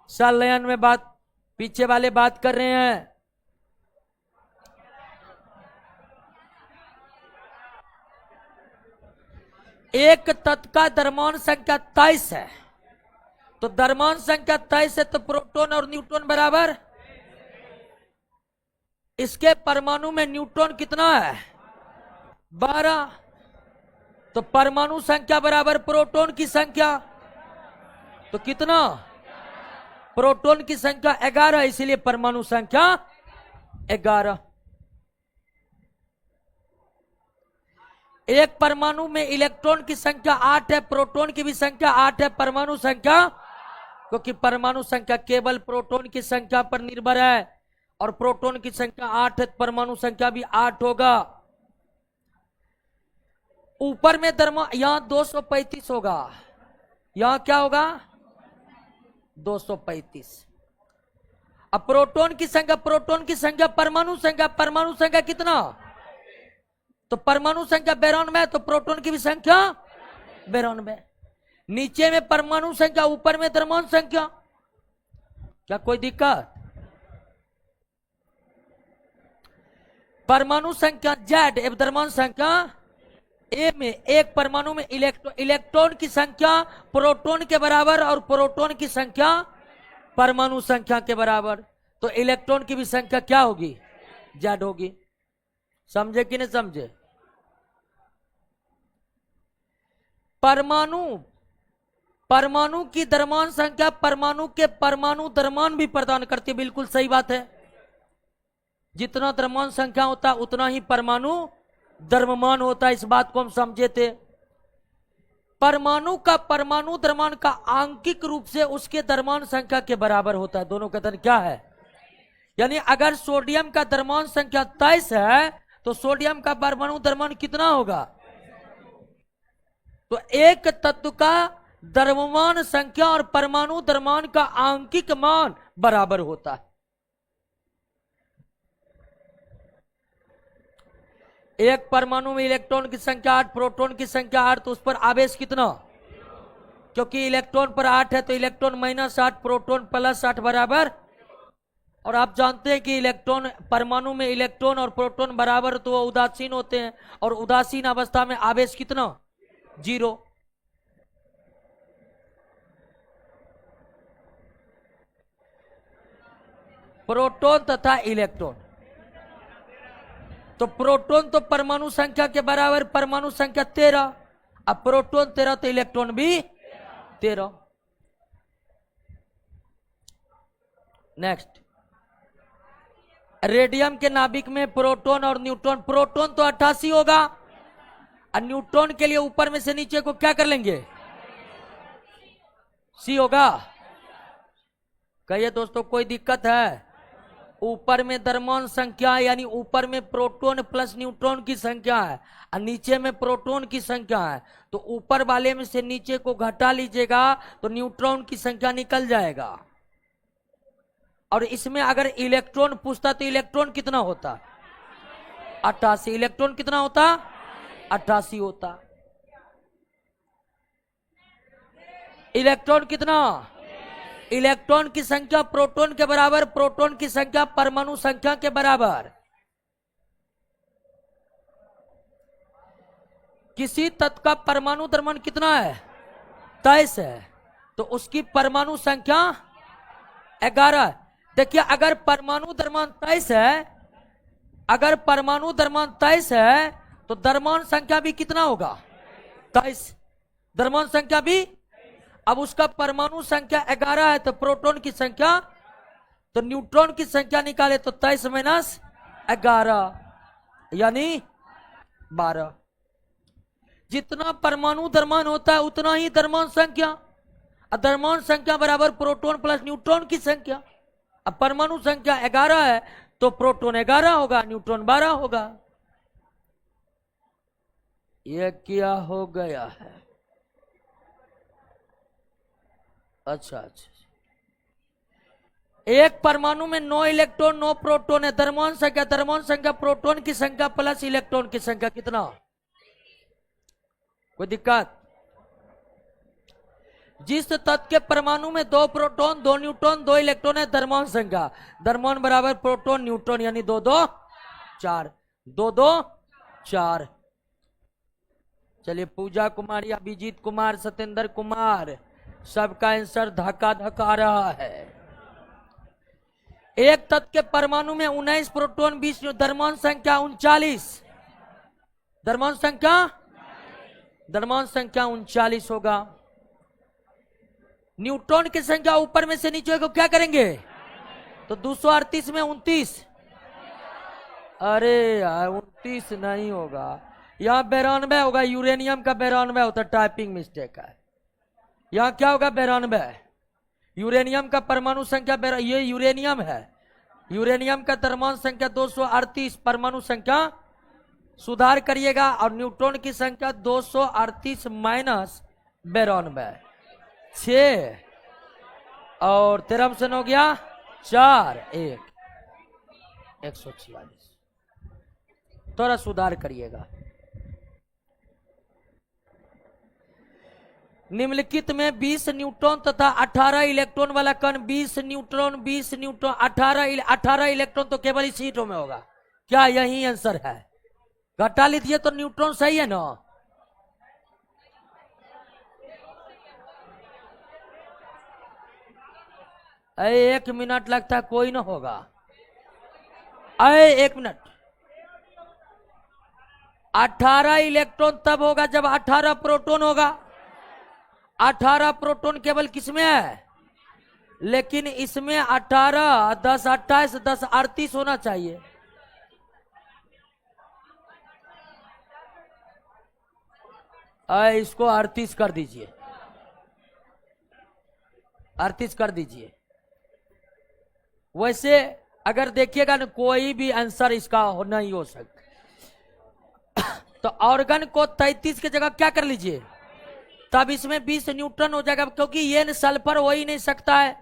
संलयन में पीछे वाले बात कर रहे हैं। एक तत्व का द्रव्यमान संख्या 23 है, तो द्रव्यमान संख्या 23 है, तो प्रोटॉन और न्यूट्रॉन बराबर। इसके परमाणु में न्यूट्रॉन कितना है? 12। तो परमाणु संख्या बराबर प्रोटॉन की संख्या, तो कितना? प्रोटॉन की संख्या 11, इसलिए परमाणु संख्या 11। एक परमाणु में इलेक्ट्रॉन की संख्या 8 है, प्रोटॉन की भी संख्या 8 है, परमाणु संख्या, क्योंकि परमाणु संख्या केवल प्रोटॉन की संख्या पर निर्भर है, और प्रोटॉन की संख्या 8 है, परमाणु संख्या भी 8 होगा। ऊपर में यहां 235 होगा, यहां क्या होगा? 235। अब प्रोटॉन की संख्या परमाणु संख्या कितना? तो परमाणु संख्या 92, तो प्रोटॉन की भी संख्या 92। नीचे में परमाणु संख्या, ऊपर में द्रव्यमान संख्या। क्या कोई दिक्कत? परमाणु संख्या Z, द्रव्यमान संख्या A में, एक परमाणु में इलेक्ट्रॉन की संख्या प्रोटॉन के बराबर और प्रोटॉन की संख्या परमाणु संख्या के बराबर, तो इलेक्ट्रॉन की भी संख्या क्या होगी? Z होगी। समझे कि नहीं समझे? परमाणु की द्रव्यमान संख्या परमाणु के परमाणु द्रव्यमान भी प्रदान करती है। बिल्कुल सही बात है। जितना द्रव्यमान संख्या होता है उतना ही परमाणु द्रव्यमान होता है। इस बात को हम समझे थे। परमाणु का परमाणु द्रव्यमान का आंकिक रूप से उसके द्रव्यमान संख्या के बराबर होता है। दोनों का धन क्या है? यानी अगर सोडियम का द्रव्यमान संख्या 23 है तो सोडियम का परमाणु द्रव्यमान कितना होगा? तो एक तत्व का द्रव्यमान संख्या और परमाणु द्रव्यमान का आंकिक मान बराबर होता है। एक परमाणु में इलेक्ट्रॉन की संख्या 8, प्रोटॉन की संख्या 8, तो उस पर आवेश कितना? क्योंकि इलेक्ट्रॉन पर 8 है तो इलेक्ट्रॉन -8, प्रोटॉन +8 बराबर। और आप जानते हैं कि इलेक्ट्रॉन, परमाणु में इलेक्ट्रॉन और प्रोटॉन बराबर तो वो उदासीन होते हैं, और उदासीन अवस्था में आवेश कितना? 0। प्रोटॉन तथा इलेक्ट्रॉन, तो प्रोटॉन तो परमाणु संख्या के बराबर, परमाणु संख्या 13। अब प्रोटॉन 13 तो इलेक्ट्रॉन भी 13। नेक्स्ट, रेडियम के नाभिक में प्रोटॉन और न्यूट्रॉन। प्रोटॉन तो 88 होगा, और न्यूट्रॉन के लिए ऊपर में से नीचे को क्या कर लेंगे? C होगा। कहिए दोस्तों, कोई दिक्कत है? ऊपर में द्रव्यमान संख्या, यानी ऊपर में प्रोटॉन प्लस न्यूट्रॉन की संख्या है और नीचे में प्रोटॉन की संख्या है, तो ऊपर वाले में से नीचे को घटा लीजिएगा तो न्यूट्रॉन की संख्या निकल जाएगा। और इसमें अगर इलेक्ट्रॉन पूछता तो इलेक्ट्रॉन कितना होता? 88। इलेक्ट्रॉन कितना होता? 88 होता। इलेक्ट्रॉन कितना? इलेक्ट्रॉन की संख्या प्रोटॉन के बराबर, प्रोटॉन की संख्या परमाणु संख्या के बराबर। किसी तत्व का परमाणु द्रव्यमान कितना है? 23 है, तो उसकी परमाणु संख्या 11। देखिए, अगर परमाणु द्रव्यमान 23 है, अगर परमाणु द्रव्यमान 23 है तो द्रव्यमान संख्या भी कितना होगा? 23। द्रव्यमान संख्या भी। अब उसका परमाणु संख्या 11 है, तो प्रोटॉन की संख्या, तो न्यूट्रॉन की संख्या निकाले तो 23 - 11 यानी 12। जितना परमाणु द्रव्यमान होता है उतना ही द्रव्यमान संख्या। द्रव्यमान संख्या बराबर प्रोटॉन प्लस न्यूट्रॉन की संख्या। अब परमाणु संख्या 11 है तो प्रोटॉन 11 होगा, न्यूट्रॉन 12 होगा। यह क्या हो गया है? अच्छा। एक परमाणु में 9 इलेक्ट्रॉन 9 प्रोटॉन है। द्रव्यमान संख्या प्रोटॉन की संख्या प्लस इलेक्ट्रॉन की संख्या कितना? कोई दिक्कत? जिस तत्व के परमाणु में 2 प्रोटॉन 2 न्यूट्रॉन 2 इलेक्ट्रॉन है, द्रव्यमान संख्या, द्रव्यमान बराबर प्रोटॉन न्यूट्रॉन, यानी 2 2 4 2 2 4। चलिए, पूजा कुमारी, अभिजीत कुमार, सत्येंद्र कुमार, सबका आंसर धक्का धक्का आ रहा है। एक तत्व के परमाणु में 19 प्रोटॉन 20, द्रव्यमान संख्या 39। द्रव्यमान संख्या 39 होगा। न्यूट्रॉन की संख्या ऊपर में से नीचे को क्या करेंगे? तो 238 में 29। अरे यार, 29 नहीं होगा, यहाँ 92 होगा। यूरेनियम का 92 होता, टाइपिंग मिस्टेक है। यहाँ क्या होगा? 92। यूरेनियम का परमाणु संख्या, ये यूरेनियम है, यूरेनियम का द्रव्यमान संख्या 238, परमाणु संख्या सुधार करिएगा, और न्यूट्रॉन की संख्या 238 - 92 6। और 13 हो गया 4 1 146। थोड़ा सुधार करिएगा। निम्नलिखित में 20 न्यूट्रॉन तथा 18 इलेक्ट्रॉन वाला कण 20 न्यूट्रॉन 20 न्यूट्रॉन 18 इलेक्ट्रॉन तो केवल इस हीटों में होगा। क्या यही आंसर है? घटा लीजिए तो न्यूट्रॉन सही है ना? अरे 1 मिनट लगता है, कोई ना होगा। अरे 1 मिनट। 18 इलेक्ट्रॉन तब होगा जब 18 प्रोटॉन होगा। 18 प्रोटॉन केवल किसमें है? लेकिन इसमें 18 10 28 10 38 होना चाहिए। इसको 38 कर दीजिए, 38 कर दीजिए। वैसे अगर देखिएगा ना, कोई भी आंसर इसका नहीं हो सकता। तो ऑर्गन को 33 की जगह क्या कर लीजिए, तब इसमें 20 न्यूट्रॉन हो जाएगा, क्योंकि ये सल्फर हो ही नहीं सकता है।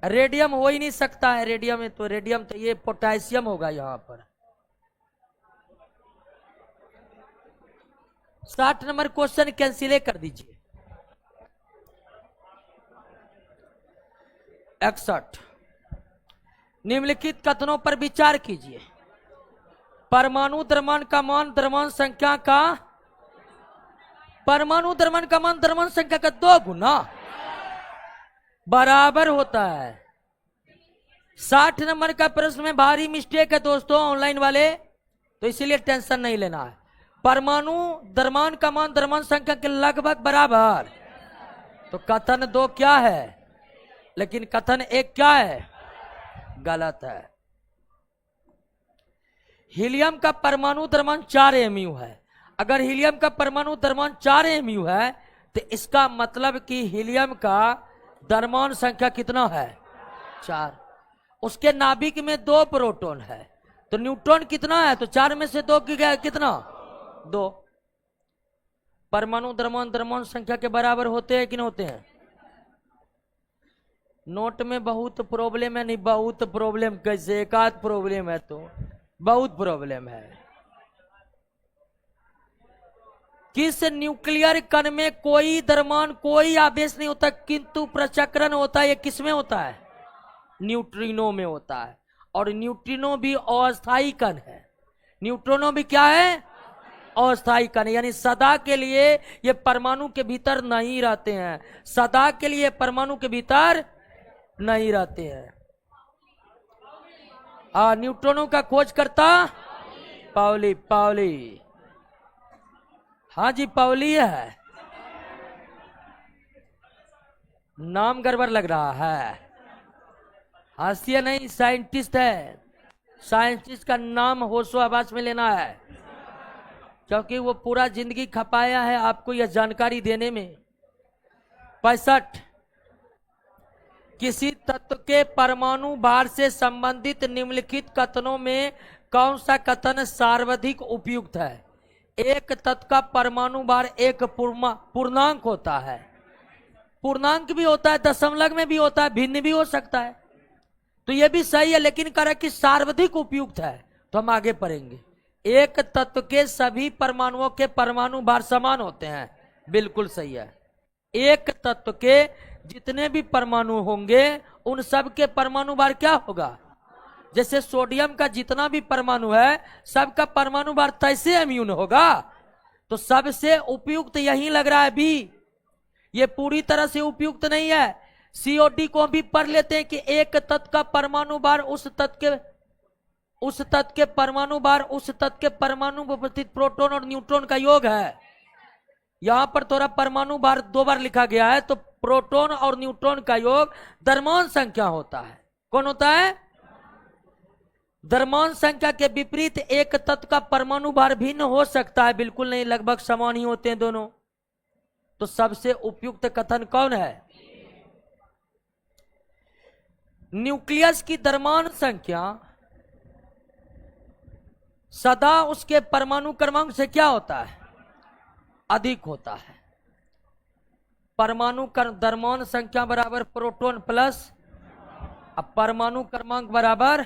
रेडियम हो ही नहीं सकता है, रेडियम है तो रेडियम तो ये पोटेशियम होगा यहां पर। 60 नंबर क्वेश्चन कैंसिल कर दीजिए। 61 निम्नलिखित कथनों पर विचार कीजिए। परमाणु द्रव्यमान का मान द्रव्यमान संख्या का, परमाणु द्रव्यमान का मान द्रव्यमान संख्या का 2 गुना बराबर होता है। 60 नंबर का प्रश्न में भारी मिस्टेक है दोस्तों ऑनलाइन वाले, तो इसीलिए टेंशन नहीं लेना है। परमाणु द्रव्यमान का मान द्रव्यमान संख्या के लगभग बराबर, तो कथन 2 क्या है, लेकिन कथन 1 क्या है, गलत है। हीलियम का परमाणु द्रव्यमान 4 mu है। अगर हीलियम का परमाणु द्रव्यमान 4 mu है तो इसका मतलब कि हीलियम का द्रव्यमान संख्या कितना है, 4। उसके नाभिक में 2 प्रोटॉन है, तो न्यूट्रॉन कितना है, तो 4 में से 2 कितना, 2। परमाणु द्रव्यमान द्रव्यमान संख्या के बराबर होते हैं कि नहीं होते हैं? नोट में बहुत प्रॉब्लम है, नहीं बहुत प्रॉब्लम कैसे, एक आध प्रॉब्लम है तो बहुत प्रॉब्लम है। किस न्यूक्लियर कण में कोई द्रव्यमान कोई आवेश नहीं होता किंतु प्रचक्रण होता है? ये किसमें होता है? न्यूट्रिनो में होता है। और न्यूट्रिनो भी अस्थायी कण है, न्यूट्रिनो भी क्या है, अस्थायी कण, यानी सदा के लिए ये परमाणु के भीतर नहीं रहते हैं, सदा के लिए परमाणु के भीतर नहीं रहते हैं। न्यूट्रॉनों का खोज करता पाउली, पाउली, हाँ जी पाउली है। नाम गड़बड़ लग रहा है, हास्य नहीं, साइंटिस्ट है। साइंटिस्ट का नाम होशो आवाज में लेना है, क्योंकि वो पूरा जिंदगी खपाया है आपको यह जानकारी देने में। 65 किसी तत्व के परमाणु भार से संबंधित निम्नलिखित कथनों में कौन सा कथन सर्वाधिक उपयुक्त है? एक तत्व का परमाणु भार एक पूर्णांक होता है, पूर्णांक भी होता है, दशमलव में भी होता है, भिन्न भी हो सकता है, तो यह भी सही है, लेकिन कह रहा कि सर्वाधिक उपयुक्त है, तो हम आगे पढ़ेंगे। एक तत्व के सभी परमाणुओं के परमाणु भार समान होते हैं, बिल्कुल सही है। एक तत्व के जितने भी परमाणु होंगे उन सब के परमाणु भार क्या होगा? जैसे सोडियम का जितना भी परमाणु है सबका परमाणु भार 23 mu होगा, तो सबसे उपयुक्त यही लग रहा है बी। ये पूरी तरह से उपयुक्त नहीं है। सीओडी को भी पढ़ लेते हैं कि एक तत्व का परमाणु भार उस तत्व के परमाणु भार उस तत्व के परमाणु में उपस्थित प्रोटॉन और न्यूट्रॉन का योग है। यहां पर थोड़ा परमाणु भार 2 बार लिखा गया है, तो प्रोटॉन और न्यूट्रॉन का योग द्रव्यमान संख्या होता है। कौन होता है? द्रव्यमान संख्या के विपरीत एक तत्व का परमाणु भार भिन्न हो सकता है, बिल्कुल नहीं, लगभग समान ही होते हैं दोनों। तो सबसे उपयुक्त कथन कौन है? न्यूक्लियस की द्रव्यमान संख्या सदा उसके परमाणु क्रमांक से क्या होता है? अधिक होता है। परमाणु द्रव्यमान संख्या बराबर प्रोटॉन प्लस, अब परमाणु क्रमांक बराबर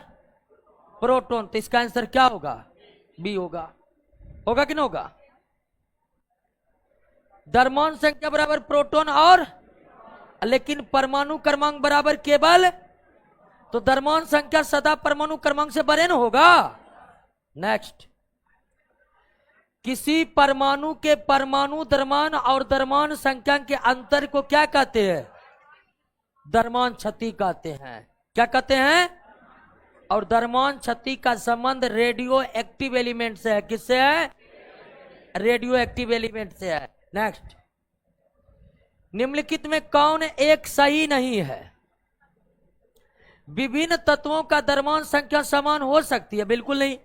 प्रोटॉन, तो इसका आंसर क्या होगा? बी होगा। होगा कि नहीं होगा? द्रव्यमान संख्या बराबर प्रोटॉन और, लेकिन परमाणु क्रमांक बराबर केवल, तो द्रव्यमान संख्या सदा परमाणु क्रमांक से बड़े न होगा। नेक्स्ट, किसी परमाणु के परमाणु द्रव्यमान और द्रव्यमान संख्या के अंतर को क्या कहते हैं? द्रव्यमान क्षति कहते हैं। क्या कहते हैं? और द्रव्यमान क्षति का संबंध रेडियो एक्टिव एलिमेंट से है। किससे है? रेडियो एक्टिव एलिमेंट से है। नेक्स्ट, निम्नलिखित में कौन एक सही नहीं है? विभिन्न तत्वों का द्रव्यमान संख्या समान हो सकती है? बिल्कुल नहीं।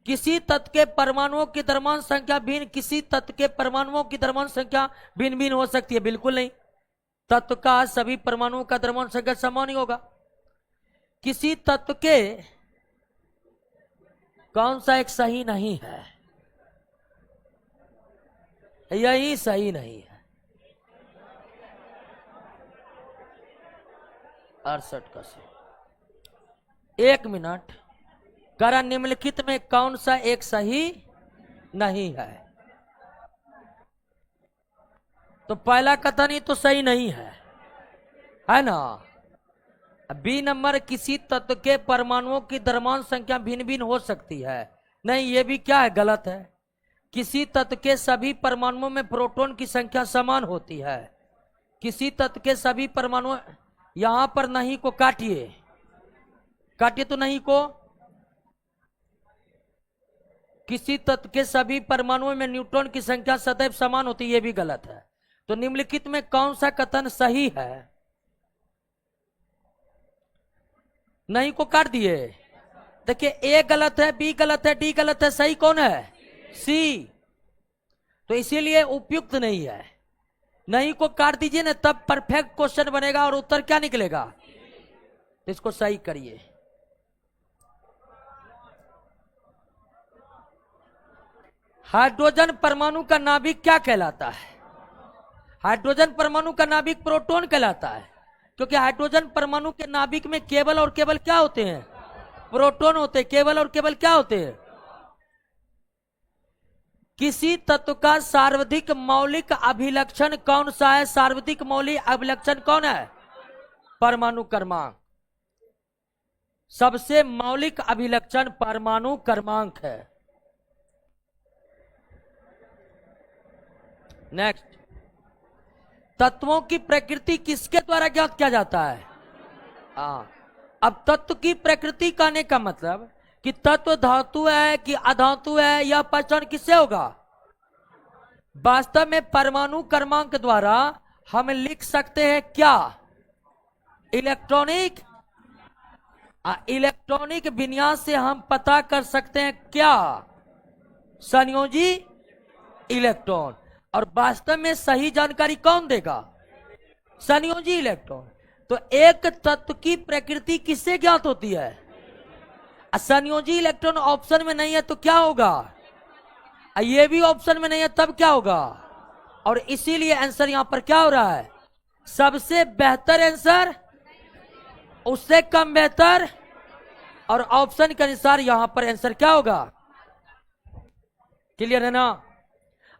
किसी तत्व के परमाणुओं की द्रव्यमान संख्या भिन्न, किसी तत्व के परमाणुओं की द्रव्यमान संख्या भिन्न भिन्न हो सकती है? बिल्कुल नहीं। तत्व का सभी परमाणुओं का द्रव्यमान संख्या समान ही होगा। किसी तत्व के कौन सा एक सही नहीं है? यही सही नहीं है। 68 का सही। 1 मिनट, करा निम्नलिखित में कौन सा एक सही नहीं है? तो पहला कथन ही तो सही नहीं है ना? बी नंबर, किसी तत्व के परमाणुओं की द्रव्यमान संख्या भिन्न भिन्न हो सकती है। नहीं, ये भी क्या है? गलत है। किसी तत्व के सभी परमाणुओं में प्रोटॉन की संख्या समान होती है। किसी तत्व के सभी परमाणु, यहां पर नहीं को काटिए, काटिए तो नहीं को। किसी तत्व के सभी परमाणुओं में न्यूट्रॉन की संख्या सदैव समान होती है, यह भी गलत है। तो निम्नलिखित में कौन सा कथन सही है? नहीं को काट दिए। देखिए, ए गलत है, बी गलत है, डी गलत है, सही कौन है? सी। तो इसीलिए उपयुक्त नहीं है। नहीं को काट दीजिए ना, तब परफेक्ट क्वेश्चन बनेगा और उत्तर क्या निकलेगा? तो इसको सही करिए। हाइड्रोजन परमाणु का नाभिक क्या कहलाता है? हाइड्रोजन परमाणु का नाभिक प्रोटॉन कहलाता है, क्योंकि हाइड्रोजन परमाणु के नाभिक में केवल और केवल क्या होते हैं? प्रोटॉन होते हैं। केवल और केवल क्या होते हैं? किसी तत्व का सार्वधिक मौलिक अभिलक्षण कौन सा है? सार्वधिक मौलिक अभिलक्षण कौन है? परमाणु क्रमांक। सबसे मौलिक अभिलक्षण परमाणु क्रमांक है। नेक्स्ट, तत्वों की प्रकृति किसके द्वारा ज्ञात किया जाता है? अब तत्व की प्रकृति कहने का मतलब कि तत्व धातु है कि अधातु है, यह पहचान किससे होगा? वास्तव में परमाणु क्रमांक द्वारा हम लिख सकते हैं क्या? इलेक्ट्रॉनिक विन्यास से हम पता कर सकते हैं क्या? संयोजी इलेक्ट्रॉन। और वास्तव में सही जानकारी कौन देगा? संयोजी इलेक्ट्रॉन। तो एक तत्व की प्रकृति किससे ज्ञात होती है? संयोजी इलेक्ट्रॉन ऑप्शन में नहीं है तो क्या होगा? ये भी ऑप्शन में नहीं है, तब क्या होगा? और इसीलिए आंसर यहां पर क्या हो रहा है? सबसे बेहतर आंसर, उससे कम बेहतर, और ऑप्शन के अनुसार यहां पर आंसर क्या होगा? क्लियर है ना?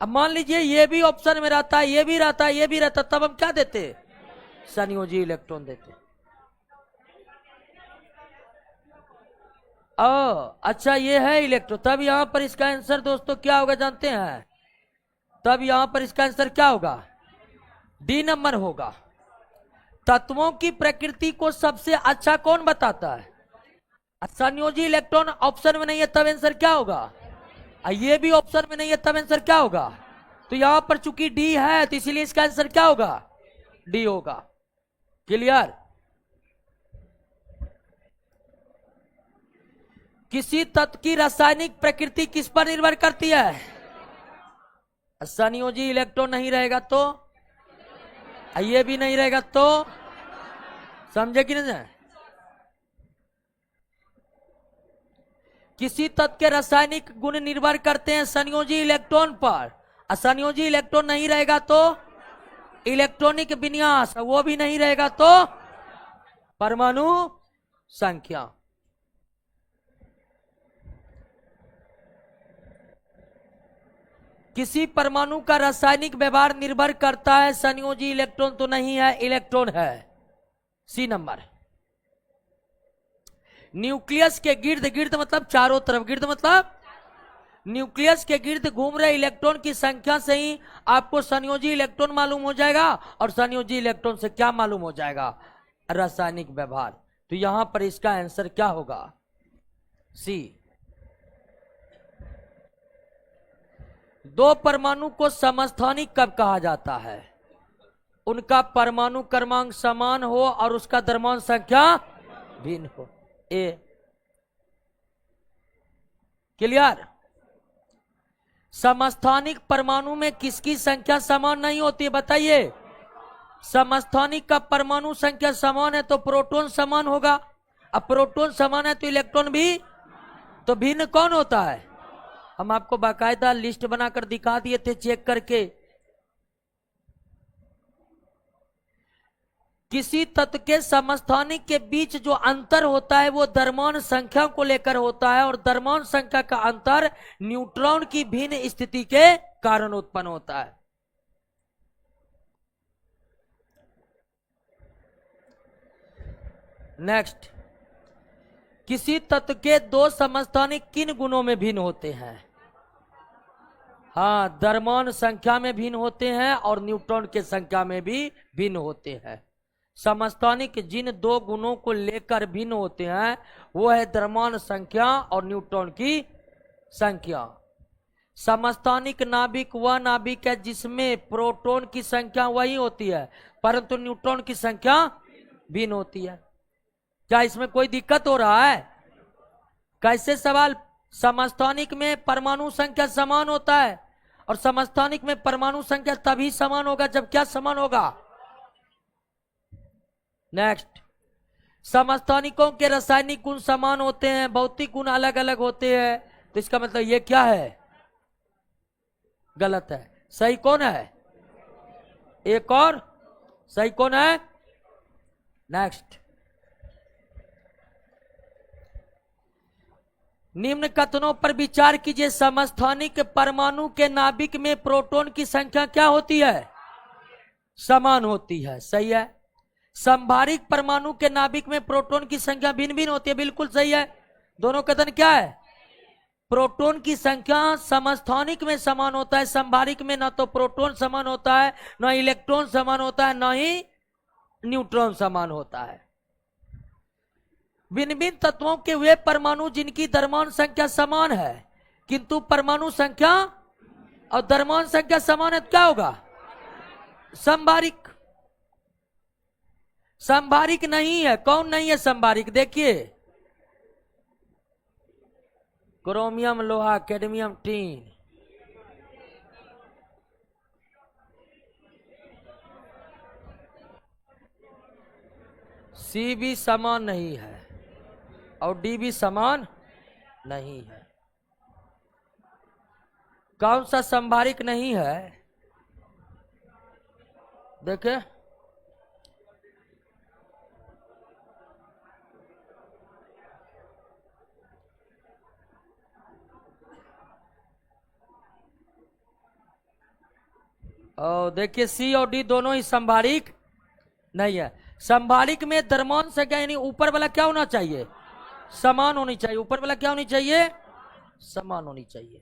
अब मान लीजिए ये भी ऑप्शन में रहता है, ये भी रहता है, ये भी रहता, तब हम क्या देते? संयोजी इलेक्ट्रॉन देते। अच्छा, ये है इलेक्ट्रॉन, तब यहां पर इसका आंसर दोस्तों क्या होगा जानते हैं? तब यहां पर इसका आंसर क्या होगा? डी नंबर होगा। तत्वों की प्रकृति को सबसे अच्छा कौन बताता है? संयोजी इलेक्ट्रॉन ऑप्शन में नहीं है, तब आंसर क्या होगा? ये भी ऑप्शन में नहीं है, तब आंसर क्या होगा? तो यहां पर चूंकि डी है तो इसीलिए इसका आंसर क्या होगा? डी होगा। क्लियर? किसी तत्व की रासायनिक प्रकृति किस पर निर्भर करती है? संयोजी इलेक्ट्रॉन नहीं रहेगा तो, ये भी नहीं रहेगा तो, समझे कि नहीं? किसी तत्व के रासायनिक गुण निर्भर करते हैं संयोजी इलेक्ट्रॉन पर, संयोजी इलेक्ट्रॉन नहीं रहेगा तो इलेक्ट्रॉनिक विन्यास वो भी नहीं रहेगा तो परमाणु संख्या। किसी परमाणु का रासायनिक व्यवहार निर्भर करता है संयोजी इलेक्ट्रॉन तो नहीं है, इलेक्ट्रॉन है। सी नंबर। न्यूक्लियस के गिर्द, गिर्द मतलब चारों तरफ, गिर्द मतलब न्यूक्लियस के गिर्द घूम रहे इलेक्ट्रॉन की संख्या से ही आपको संयोजी इलेक्ट्रॉन मालूम हो जाएगा, और संयोजी इलेक्ट्रॉन से क्या मालूम हो जाएगा? रासायनिक व्यवहार। तो यहां पर इसका आंसर क्या होगा? सी। दो परमाणु को समस्थानिक कब कहा जाता है? उनका परमाणु क्रमांक समान हो और उसका द्रव्यमान संख्या भिन्न हो। ए क्लियर? समस्थानिक परमाणु में किसकी संख्या समान नहीं होती है बताइए? समस्थानिक का परमाणु संख्या समान है तो प्रोटॉन समान होगा, अब प्रोटॉन समान है तो इलेक्ट्रॉन भी, तो भिन्न कौन होता है? हम आपको बाकायदा लिस्ट बनाकर दिखा दिए थे चेक करके। किसी तत्व के समस्थानिक के बीच जो अंतर होता है वो द्रव्यमान संख्या को लेकर होता है, और द्रव्यमान संख्या का अंतर न्यूट्रॉन की भिन्न स्थिति के कारण उत्पन्न होता है। नेक्स्ट, किसी तत्व के दो समस्थानिक किन गुणों में भिन्न होते हैं? हाँ, द्रव्यमान संख्या में भिन्न होते हैं और न्यूट्रॉन के संख्या में भी भिन्न होते हैं। समस्थानिक जिन दो गुणों को लेकर भिन्न होते हैं वो है द्रव्यमान संख्या और न्यूट्रॉन की संख्या। समस्थानिक नाभिक वह नाभिक है जिसमें प्रोटॉन की संख्या वही होती है परंतु न्यूट्रॉन की संख्या भिन्न होती है। क्या इसमें कोई दिक्कत हो रहा है? कैसे सवाल? समस्थानिक में परमाणु संख्या समान होता है और समस्थानिक में परमाणु संख्या तभी समान होगा जब क्या समान होगा? नेक्स्ट, समस्थानिकों के रासायनिक गुण समान होते हैं, भौतिक गुण अलग अलग होते हैं, तो इसका मतलब ये क्या है? गलत है। सही कौन है? एक और सही कौन है? नेक्स्ट, निम्न कथनों पर विचार कीजिए। समस्थानिक परमाणु के नाभिक में प्रोटॉन की संख्या क्या होती है? समान होती है। सही है। संभारिक परमाणु के नाभिक में प्रोटॉन की संख्या भिन्न भिन्न होती है। बिल्कुल सही है। दोनों कथन क्या है? प्रोटॉन की संख्या समस्थानिक में समान होता है, संभारिक में ना तो प्रोटॉन समान होता है, ना इलेक्ट्रॉन समान होता है, ना ही न्यूट्रॉन समान होता है। भिन्न भिन्न तत्वों के वे परमाणु जिनकी द्रव्यमान संख्या समान है किंतु परमाणु संख्या और द्रव्यमान संख्या समान है तो क्या होगा? संभारिक। संभारिक नहीं है। कौन नहीं है संभारिक? देखिए, क्रोमियम, लोहा, कैडमियम, टीन। सी भी समान नहीं है और डी भी समान नहीं है। कौन सा संभारिक नहीं है? देखे, और देखिए सी और डी दोनों ही संभारिक नहीं है। संभारिक में द्रव्यमान संख्या यानी ऊपर वाला क्या होना चाहिए? समान होनी चाहिए। ऊपर वाला क्या होनी चाहिए? समान होनी चाहिए।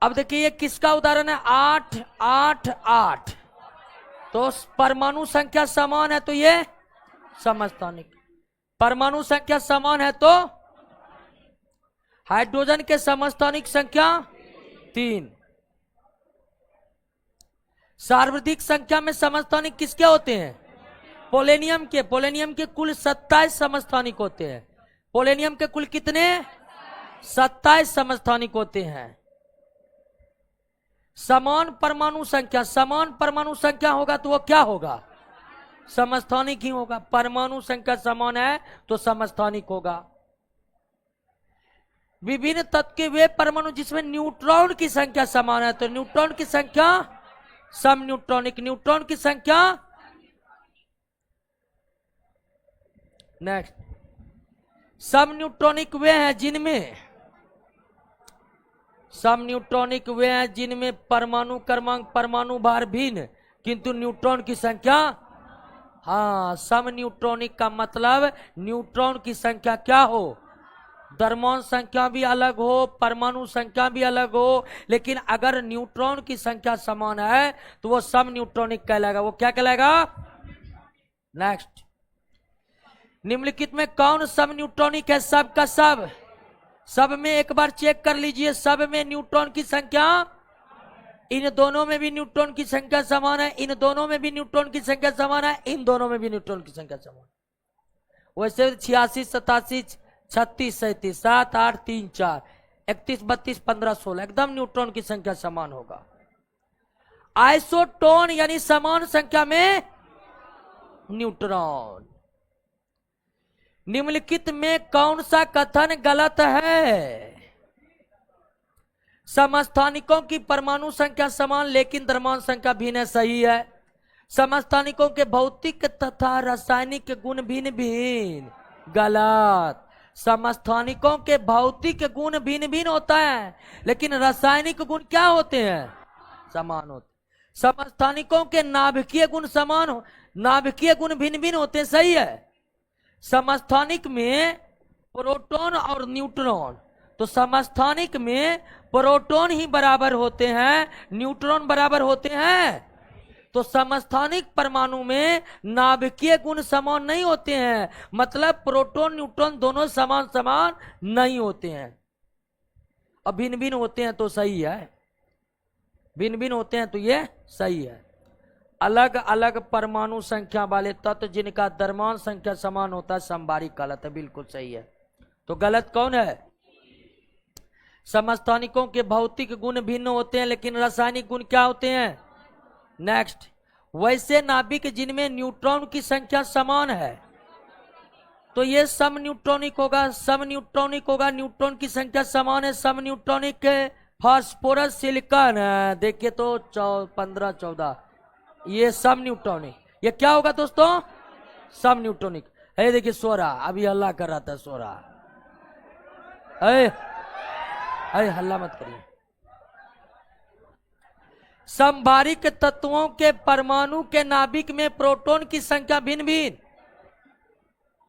अब देखिए ये किसका उदाहरण है? 8 8 8, तो परमाणु संख्या समान है तो ये समस्थानिक। परमाणु संख्या समान है तो हाइड्रोजन के समस्थानिक संख्या 3। सार्वधिक संख्या में समस्थानिक किसके होते हैं? पोलेनियम के। पोलेनियम के कुल 27 समस्थानिक होते हैं। पोलेनियम के कुल कितने? 27 समस्थानिक होते हैं। समान परमाणु संख्या, समान परमाणु संख्या होगा तो वो क्या होगा? समस्थानिक ही होगा। परमाणु संख्या समान है तो समस्थानिक होगा। विभिन्न तत्व के वे परमाणु जिसमें न्यूट्रॉन की संख्या समान है तो न्यूट्रॉन की संख्या सम न्यूट्रॉनिक। न्यूट्रॉन की संख्या नेक्स्ट, सम न्यूट्रॉनिक वे हैं जिनमें, सम न्यूट्रॉनिक वे हैं जिनमें परमाणु क्रमांक परमाणु भार भिन्न किंतु न्यूट्रॉन की संख्या, हाँ सम न्यूट्रॉनिक का मतलब न्यूट्रॉन की संख्या क्या हो, द्रव्यमान संख्या भी अलग हो, परमाणु संख्या भी अलग हो, लेकिन अगर न्यूट्रॉन की संख्या समान है तो वो सम न्यूट्रॉनिक कहलाएगा। वो क्या कहलाएगा? नेक्स्ट, निम्नलिखित में कौन सम न्यूट्रॉनिक है? सब का सब। सब में एक बार चेक कर लीजिए, सब में न्यूट्रॉन की संख्या, इन दोनों में भी न्यूट्रॉन की संख्या समान है, इन दोनों में भी न्यूट्रॉन की संख्या समान है, इन दोनों में भी न्यूट्रॉन की संख्या समान। वैसे 86 87 36 37 7 8 3 4 31 32 15 16 एकदम न्यूट्रॉन की संख्या समान होगा। आइसोटोन यानी समान संख्या में न्यूट्रॉन। निम्नलिखित में कौन सा कथन गलत है? समस्थानिकों की परमाणु संख्या समान लेकिन द्रव्यमान संख्या भिन्न है, सही है। समस्थानिकों के भौतिक तथा रासायनिक गुण भिन्न भिन्न, गलत। समस्थानिकों के भौतिक गुण भिन्न भिन्न होता है लेकिन रासायनिक गुण क्या होते हैं? समान होते। समस्थानिकों के नाभिकीय गुण समान हो, नाभिकीय गुण भिन्न भिन्न होते हैं, सही है। समस्थानिक में प्रोटॉन और न्यूट्रॉन, तो समस्थानिक में प्रोटॉन ही बराबर होते हैं, न्यूट्रॉन बराबर होते हैं। तो समस्थानिक परमाणु में नाभिकीय गुण समान नहीं होते हैं, मतलब प्रोटॉन न्यूट्रॉन दोनों समान समान नहीं होते हैं। अब भिन्न भिन्न होते हैं तो सही है, भिन्न भिन्न होते हैं तो ये सही है। अलग अलग परमाणु संख्या वाले तत्व जिनका द्रव्यमान संख्या समान होता है समबारिक कहलाता है, बिल्कुल सही है। तो गलत कौन है? समस्थानिकों के भौतिक गुण भिन्न होते हैं लेकिन रासायनिक गुण क्या होते हैं? नेक्स्ट, वैसे नाभिक जिनमें न्यूट्रॉन की संख्या समान है तो ये सम न्यूट्रॉनिक होगा, सम न्यूट्रॉनिक होगा, न्यूट्रॉन की संख्या समान है, सम न्यूट्रॉनिक है। फास्फोरस सिलिकॉन है, देखिए तो 15 14, ये सम न्यूट्रॉनिक। ये क्या होगा दोस्तों? सम न्यूट्रॉनिक है। देखिए सोरा अभी हल्ला कर रहा था, सोरा अरे हल्ला मत करिए। समभारिक तत्वों के परमाणु के नाभिक में प्रोटॉन की संख्या भिन्न भिन्न।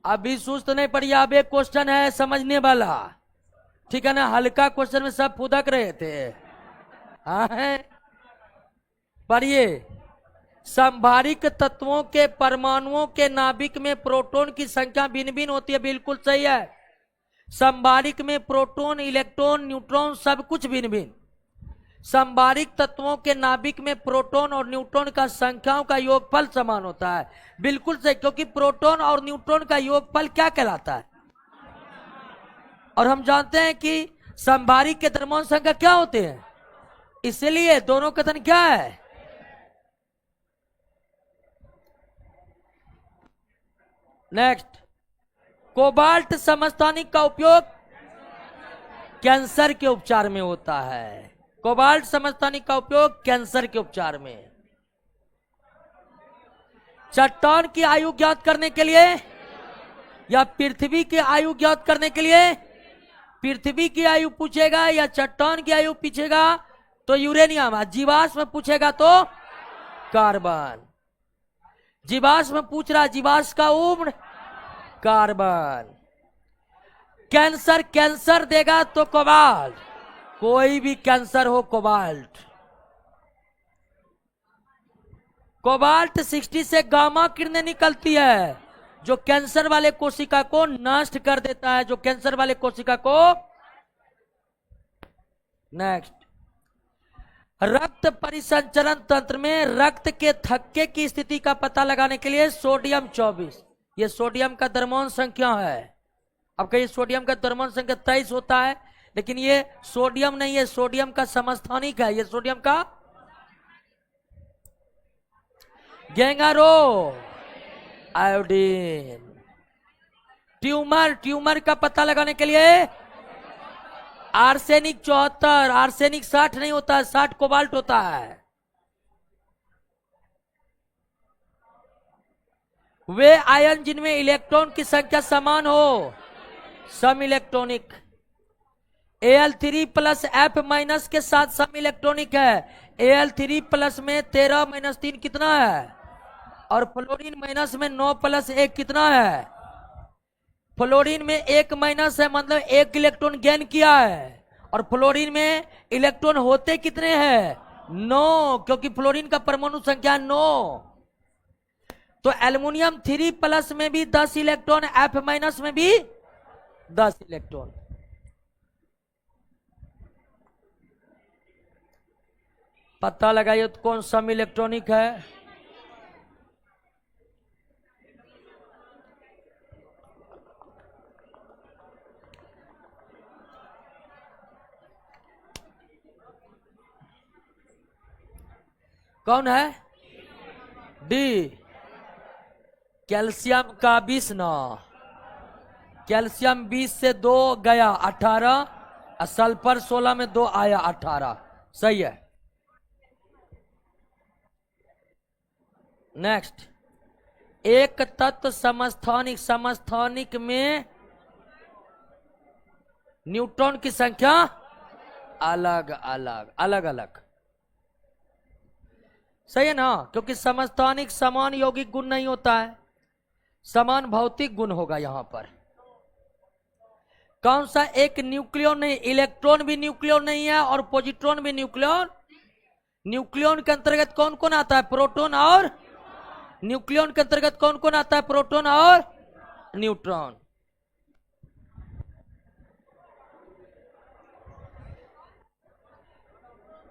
अभी सुस्त नहीं पड़ी, अब एक क्वेश्चन है समझने वाला, ठीक है ना? हल्का क्वेश्चन में सब फुदक रहे थे। हाँ पढ़िए, समभारिक तत्वों के परमाणुओं के नाभिक में प्रोटॉन की संख्या भिन्न भिन्न होती है, बिल्कुल सही है। समभारिक में प्रोटॉन इलेक्ट्रॉन न्यूट्रॉन सब कुछ भिन्न भिन्न। समभारिक तत्वों के नाभिक में प्रोटॉन और न्यूट्रॉन का संख्याओं का योगफल समान होता है, बिल्कुल सही, क्योंकि प्रोटॉन और न्यूट्रॉन का योगफल क्या कहलाता है? और हम जानते हैं कि समभारिक के द्रव्यमान संख्या क्या होते हैं, इसलिए दोनों कथन क्या है? नेक्स्ट, कोबाल्ट समस्थानिक का उपयोग कैंसर के उपचार में होता है। कोबाल्ट समस्थानिक का उपयोग कैंसर के उपचार में। चट्टान की आयु ज्ञात करने के लिए या पृथ्वी की आयु ज्ञात करने के लिए? पृथ्वी की आयु पूछेगा या चट्टान की आयु पूछेगा तो यूरेनियम, जीवाश्म पूछेगा तो कार्बन। जीवाश्म पूछ रहा, जीवाश्म का उम्र कार्बन। कैंसर, कैंसर देगा तो कोबाल्ट, कोई भी कैंसर हो कोबाल्ट। कोबाल्ट 60 से गामा किरणें निकलती है जो कैंसर वाले कोशिका को नष्ट कर देता है, जो कैंसर वाले कोशिका को। नेक्स्ट, रक्त परिसंचरण तंत्र में रक्त के थक्के की स्थिति का पता लगाने के लिए सोडियम 24, ये सोडियम का द्रव्यमान संख्या है। अब कहिए सोडियम का द्रव्यमान संख्या 23 होता है, लेकिन ये सोडियम नहीं है, सोडियम का समस्थानिक है, ये सोडियम का गैंगारो आयोडीन। ट्यूमर, ट्यूमर का पता लगाने के लिए आर्सेनिक 74, आर्सेनिक 60 नहीं होता है, 60 कोबाल्ट होता है। वे आयन जिनमें इलेक्ट्रॉन की संख्या समान हो, सम electronic. Al3 plus F minus के साथ सम इलेक्ट्रॉनिक है। Al3 प्लस में 13 माइनस 3 कितना है, और फ्लोरीन माइनस में 9 प्लस 1 कितना है। फ्लोरीन में 1 माइनस है, मतलब 1 इलेक्ट्रॉन गेन किया है, और फ्लोरीन में इलेक्ट्रॉन होते कितने हैं, 9, क्योंकि फ्लोरीन का परमाणु संख्या 9। तो एल्युमिनियम 3 प्लस में भी 10 इलेक्ट्रॉन, F माइनस में भी 10 इलेक्ट्रॉन। पता लगाइए तो कौन सम इलेक्ट्रॉनिक है। कौन है, डी। कैल्शियम का 20 ना, कैल्शियम 20 से 2 गया 18, सल्फर 16 में 2 आया 18। सही है। नेक्स्ट, एक तत्व समस्थानिक, समस्थानिक में न्यूट्रॉन की संख्या अलग अलग, अलग अलग। सही है ना, क्योंकि समस्थानिक समान यौगिक गुण नहीं होता है, समान भौतिक गुण होगा यहां पर। कौन सा एक न्यूक्लियन नहीं, इलेक्ट्रॉन भी न्यूक्लियन नहीं है और पॉजिट्रॉन भी न्यूक्लियन। न्यूक्लियन के अंतर्गत कौन कौन आता है, प्रोटॉन और न्यूक्लियन के अंतर्गत कौन कौन आता है, प्रोटॉन और न्यूट्रॉन।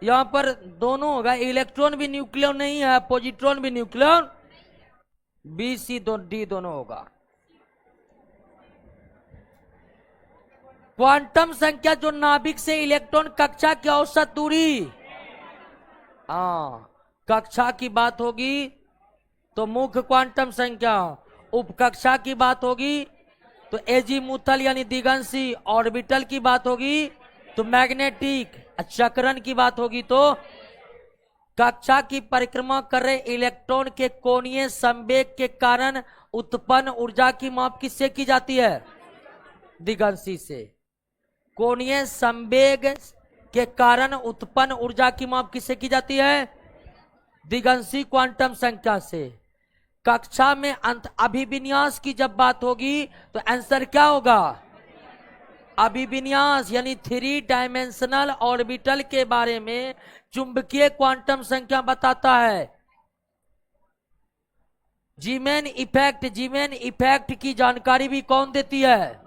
यहां पर दोनों होगा, इलेक्ट्रॉन भी न्यूक्लियन नहीं है, पॉजिट्रॉन भी न्यूक्लियन, बी सी डी दोनों होगा। क्वांटम संख्या जो नाभिक से इलेक्ट्रॉन कक्षा की औसत दूरी, हाँ कक्षा की बात होगी तो मुख्य क्वांटम संख्या, उपकक्षा की बात होगी तो एजीमुथल यानी दिगंशी, ऑर्बिटल की बात होगी तो मैग्नेटिक, चक्रण की बात होगी तो कक्षा की परिक्रमा कर रहे इलेक्ट्रॉन के कोणीय संवेग के कारण उत्पन्न ऊर्जा की माप किससे की जाती है, दिगंशी से। कोणीय संवेग के कारण उत्पन्न ऊर्जा की माप किससे की जाती है, दिगंशी क्वांटम संख्या से। कक्षा में अंत अभिविन्यास की जब बात होगी तो आंसर क्या होगा, अभिविन्यास यानी 3 डायमेंशनल ऑर्बिटल के बारे में चुंबकीय क्वांटम संख्या बताता है। जीमेन इफेक्ट, जीमेन इफेक्ट की जानकारी भी कौन देती है।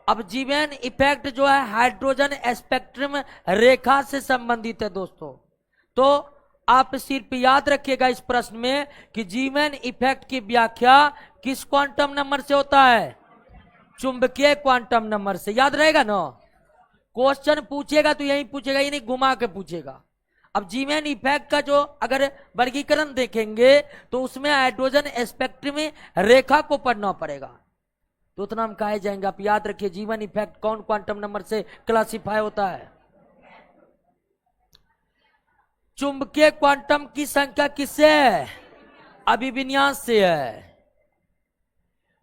अब जीमेन इफेक्ट जो है हाइड्रोजन स्पेक्ट्रम रेखा से संबंधित है दोस्तों। तो आप सिर्फ याद रखिएगा इस प्रश्न में कि जीमेन इफेक्ट की व्याख्या किस क्वांटम नंबर से होता है, चुंबकीय क्वांटम नंबर से। याद रहेगा ना, क्वेश्चन पूछेगा तो यही पूछेगा, ये नहीं घुमा के पूछेगा। अब जीमेन इफेक्ट का जो अगर वर्गीकरण देखेंगे तो उसमें हाइड्रोजन स्पेक्ट्रम में रेखा को पढ़ना पड़ेगा, तो उतना हम कहे जाएंगे। आप याद रखिए जीमेन इफेक्ट कौन क्वांटम नंबर से क्लासिफाई होता है। चुंबकीय क्वांटम की संख्या किससे है, अभिविन्यास से है।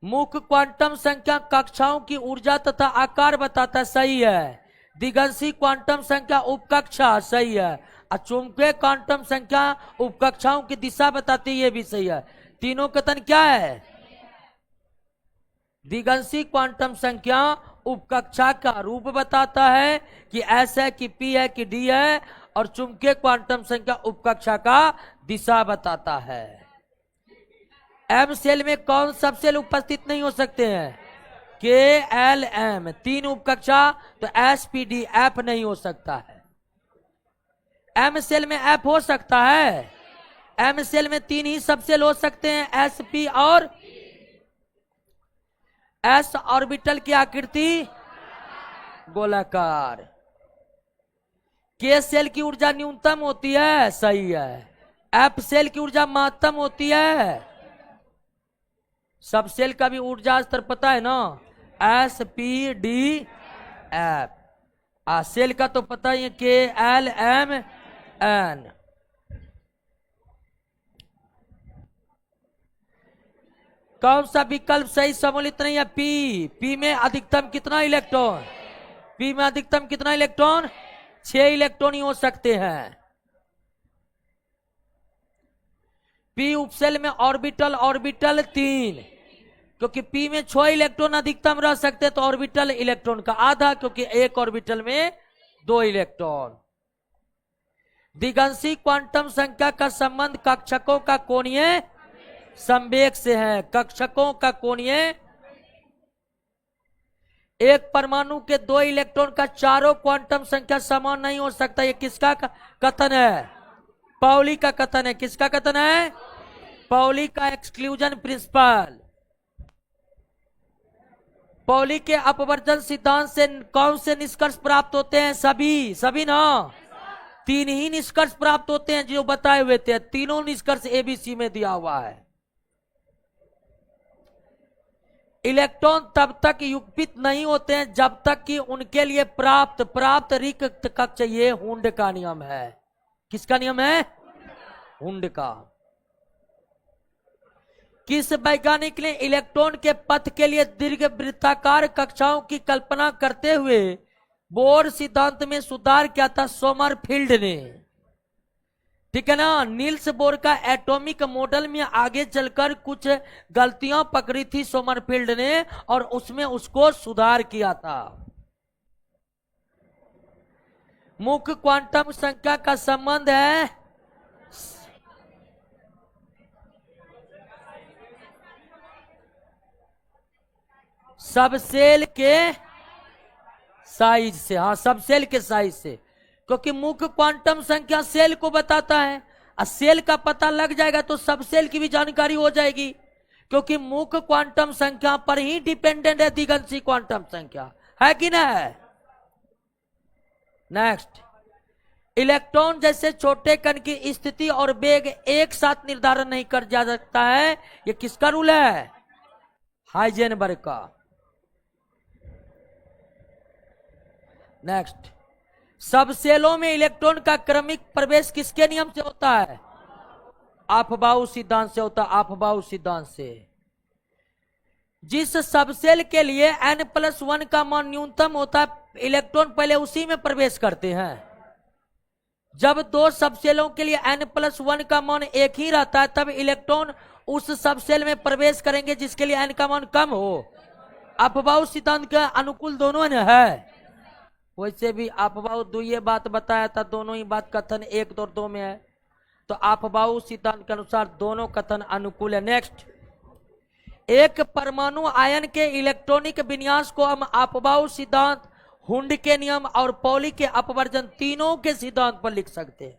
मुख्य क्वांटम संख्या कक्षाओं की ऊर्जा तथा आकार बताता है, सही है। दिगंशी क्वांटम संख्या उपकक्षा, सही है। और चुंबकीय क्वांटम संख्या उपकक्षाओं की दिशा बताती है, ये भी सही है। तीनों कथन क्या है, दिगंशी क्वांटम संख्या उपकक्षा का रूप बताता है कि एस है कि पी है कि डी है, और चुंबकीय क्वांटम संख्या उपकक्षा का दिशा बताता है। एम सेल में कौन सब सेल उपस्थित नहीं हो सकते हैं, के एल एम, 3 उपकक्षा, तो एस पी डी एफ नहीं हो सकता है। एम सेल में एफ हो सकता है, एम सेल में 3 ही सब सेल हो सकते हैं, एस पी और एस ऑर्बिटल की आकृति गोलाकार। के सेल की ऊर्जा न्यूनतम होती है, सही है। एफ सेल की ऊर्जा महत्तम होती है। सब सेल का भी ऊर्जा स्तर पता है ना, S P D F. Sale का तो पता ही है, के एल एम एन। कौन सा विकल्प सही सम्मिलित नहीं है? पी। पी में अधिकतम कितना इलेक्ट्रॉन? पी में अधिकतम कितना इलेक्ट्रॉन? 6 इलेक्ट्रॉन ही हो सकते हैं। पी उपसेल में ऑर्बिटल 3, क्योंकि पी में 6 इलेक्ट्रॉन अधिकतम रह सकते, तो ऑर्बिटल इलेक्ट्रॉन का आधा, क्योंकि एक ऑर्बिटल में 2 इलेक्ट्रॉन। द्विगंशी क्वांटम संख्या का संबंध कक्षकों का कोणीय संवेग से है। कक्षकों का कोणीय, एक परमाणु के 2 इलेक्ट्रॉन का चारों क्वांटम संख्या समान नहीं हो सकता। ये किसका कथन है? पाउली का कथन है। किसका कथन है? पाउली का एक्सक्लूजन प्रिंसिपल। पाउली के अपवर्जन सिद्धांत से कौन से निष्कर्ष प्राप्त होते हैं? सभी ना, 3 ही निष्कर्ष प्राप्त होते हैं जो बताए हुए थे। तीनों निष्कर्ष एबीसी में दिया हुआ है। इलेक्ट्रॉन तब तक युग्मित नहीं होते हैं जब तक कि उनके लिए प्राप्त रिक्त कक्ष, ये हुंड का नियम है। किसका नियम है? हुंड का। किस वैज्ञानिक ने इलेक्ट्रॉन के पथ के लिए दीर्घ वृत्ताकार कक्षाओं की कल्पना करते हुए बोर सिद्धांत में सुधार किया था? सोमरफील्ड ने। ठीक है ना। नील्स बोर का एटॉमिक मॉडल में आगे चलकर कुछ गलतियां पकड़ी थी सोमरफील्ड ने, और उसमें उसको सुधार किया था। मुख्य क्वांटम संख्या का संबंध है सबसेल के साइज से। हाँ, सबसेल के साइज से, क्योंकि मुख्य क्वांटम संख्या सेल को बताता है, और सेल का पता लग जाएगा तो सबसेल की भी जानकारी हो जाएगी, क्योंकि मुख्य क्वांटम संख्या पर ही डिपेंडेंट है द्विगंशी क्वांटम संख्या, है कि ना है? नेक्स्ट, इलेक्ट्रॉन जैसे छोटे कण की स्थिति और वेग एक साथ निर्धारण नहीं कर जा सकता है। ये किसका रूल है? हाइजेनबर्ग का। नेक्स्ट, सब सेलों में इलेक्ट्रॉन का क्रमिक प्रवेश किसके नियम से होता है? अफबाउ सिद्धांत से होता है। अफबाउ सिद्धांत से। जिस सबसेल के लिए n+1 का मान न्यूनतम होता है, इलेक्ट्रॉन पहले उसी में प्रवेश करते हैं। जब 2 सबसेलों के लिए n+1 का मान एक ही रहता है, तब इलेक्ट्रॉन उस सबसेल में प्रवेश करेंगे जिसके लिए n का मान कम हो। अफबाउ सिद्धांत के अनुकूल दोनों ने है। वैसे भी अफबाउ दो ये बात बताया था, दोनों ही बात कथन 1 और 2 में है, तो अफबाउ सिद्धांत के अनुसार दोनों कथन अनुकूल है। नेक्स्ट, एक परमाणु आयन के इलेक्ट्रॉनिक विन्यास को हम अफबाउ सिद्धांत, हुंड के नियम और पॉली के अपवर्जन तीनों के सिद्धांत पर लिख सकते हैं।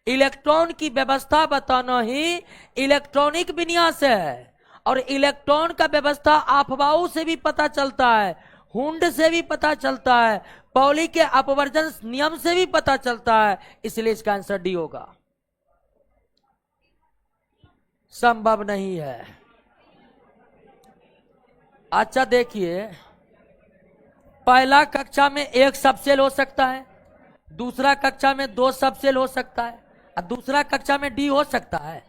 इलेक्ट्रॉन की व्यवस्था बताना ही इलेक्ट्रॉनिक विन्यास है, और इलेक्ट्रॉन का व्यवस्था अफबाउ से भी पता चलता है, हुंड से भी पता चलता है, पॉली के अपवर्जन नियम से भी पता चलता है। इसलिए इसका आंसर डी होगा। संभव नहीं है। अच्छा देखिए, पहला कक्षा में 1 सबसेल हो सकता है, दूसरा कक्षा में 2 सबसेल हो सकता है, और दूसरा कक्षा में डी हो सकता है।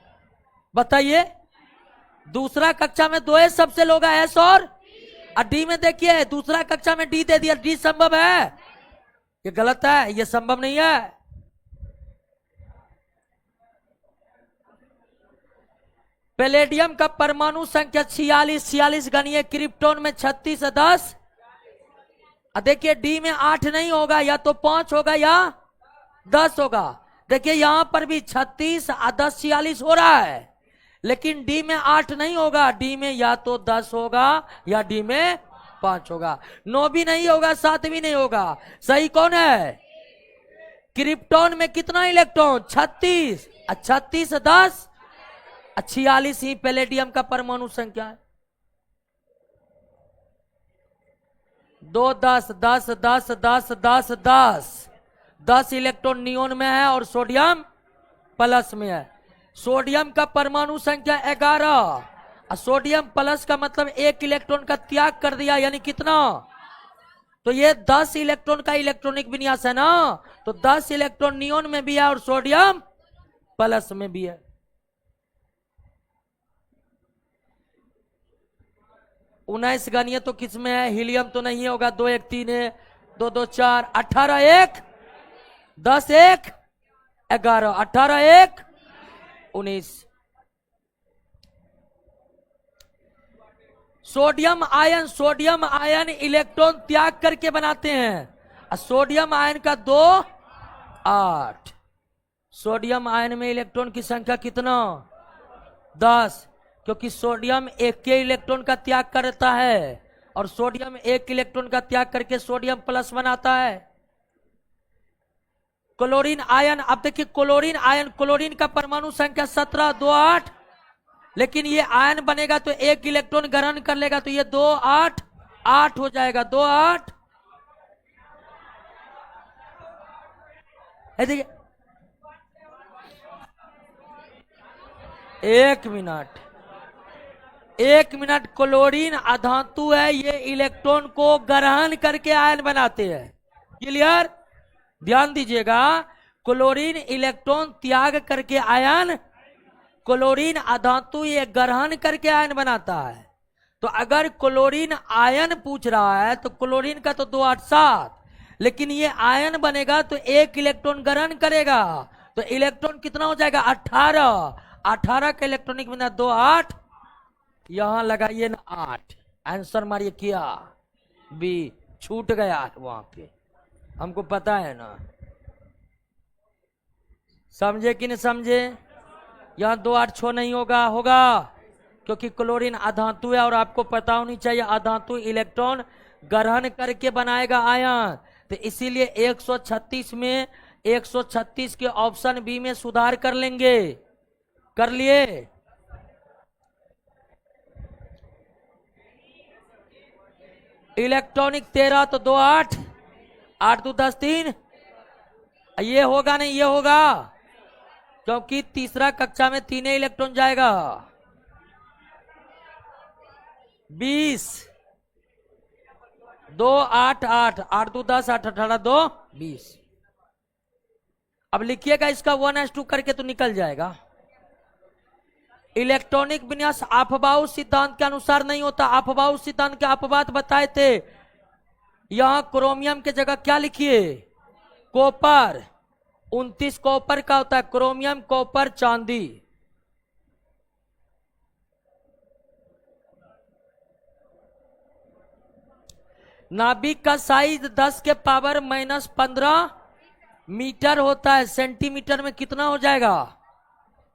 बताइए, दूसरा कक्षा में 2 सबसेल होगा, एस और डी में देखिए दूसरा कक्षा में डी दे दिया। डी संभव है? ये गलत है, ये संभव नहीं है। पैलेडियम का परमाणु संख्या 46 गणीय, क्रिप्टोन में 36 10। देखिए डी में 8 नहीं होगा, या तो 5 होगा या 10 होगा। देखिए यहां पर भी 36 10 46 हो रहा है, लेकिन डी में 8 नहीं होगा, डी में या तो 10 होगा या डी में 5 होगा। 9 भी नहीं होगा, 7 भी नहीं होगा। सही कौन है? क्रिप्टोन में कितना इलेक्ट्रॉन? 36 36 10 46 ही पैलेडियम का परमाणु संख्या है। 2 10 10 10 10 10 10 10 इलेक्ट्रॉन नियोन में है और सोडियम प्लस में है। सोडियम का परमाणु संख्या 11, सोडियम प्लस का मतलब 1 इलेक्ट्रॉन का त्याग कर दिया, यानी कितना? तो ये 10 इलेक्ट्रॉन का इलेक्ट्रॉनिक विन्यास है ना, तो 10 इलेक्ट्रॉन नियोन में भी है और सोडियम प्लस में भी है। 19 गणीय तो किस में है? हीलियम तो नहीं होगा। 2 1 3 है, 2 2 4, 18 1 10 1 11, 18 1 19। सोडियम आयन इलेक्ट्रॉन त्याग करके बनाते हैं। सोडियम आयन का 2 8। सोडियम आयन में इलेक्ट्रॉन की संख्या कितना? 10, क्योंकि सोडियम एक के इलेक्ट्रॉन का त्याग करता है और सोडियम एक इलेक्ट्रॉन का त्याग करके सोडियम प्लस बनाता है। क्लोरीन आयन, अब देखिए क्लोरीन का परमाणु संख्या 17 2 8, लेकिन ये आयन बनेगा तो एक इलेक्ट्रॉन ग्रहण कर लेगा, तो ये 2 8 8 हो जाएगा। 2 8, देखिए 1 मिनट। क्लोरीन अधातु है, ये इलेक्ट्रॉन को ग्रहण करके आयन बनाते हैं। क्लियर? ध्यान दीजिएगा, क्लोरीन इलेक्ट्रॉन त्याग करके आयन, क्लोरीन अधातु ये ग्रहण करके आयन बनाता है। तो अगर क्लोरीन आयन पूछ रहा है तो क्लोरीन का तो 2 8 7, लेकिन ये आयन बनेगा तो एक इलेक्ट्रॉन ग्रहण करेगा, तो इलेक्ट्रॉन कितना हो जाएगा? 18। 18 का इलेक्ट्रॉनिक बिना 2 8, यहां लगाइए ना 8, आंसर मारिए क्या? बी। छूट गया वहां पे, हमको पता है ना। समझे कि नहीं समझे? यहां 2 8 6 नहीं होगा, क्योंकि क्लोरीन अधातु है और आपको पता होनी चाहिए अधातु इलेक्ट्रॉन ग्रहण करके बनाएगा आयन। तो इसीलिए 136 में 136 के ऑप्शन बी में सुधार कर लेंगे। कर लिए? इलेक्ट्रॉनिक 13 तो 2 8 8 2 10 3, ये होगा नहीं, ये होगा, क्योंकि तीसरा कक्षा में 3 इलेक्ट्रॉन जाएगा। 20 2 8 8 8 2 10 8 18 2 20। अब लिखिएगा इसका 1s2 करके तो निकल जाएगा। इलेक्ट्रॉनिक विन्यास अफबाउ सिद्धांत के अनुसार नहीं होता। अफबाउ सिद्धांत के अपवाद बताए थे। यहां क्रोमियम के जगह क्या लिखिए? कॉपर। 29 कॉपर का होता है, क्रोमियम कॉपर चांदी। नाभिक का साइज 10 के पावर -15 मीटर होता है। सेंटीमीटर में कितना हो जाएगा?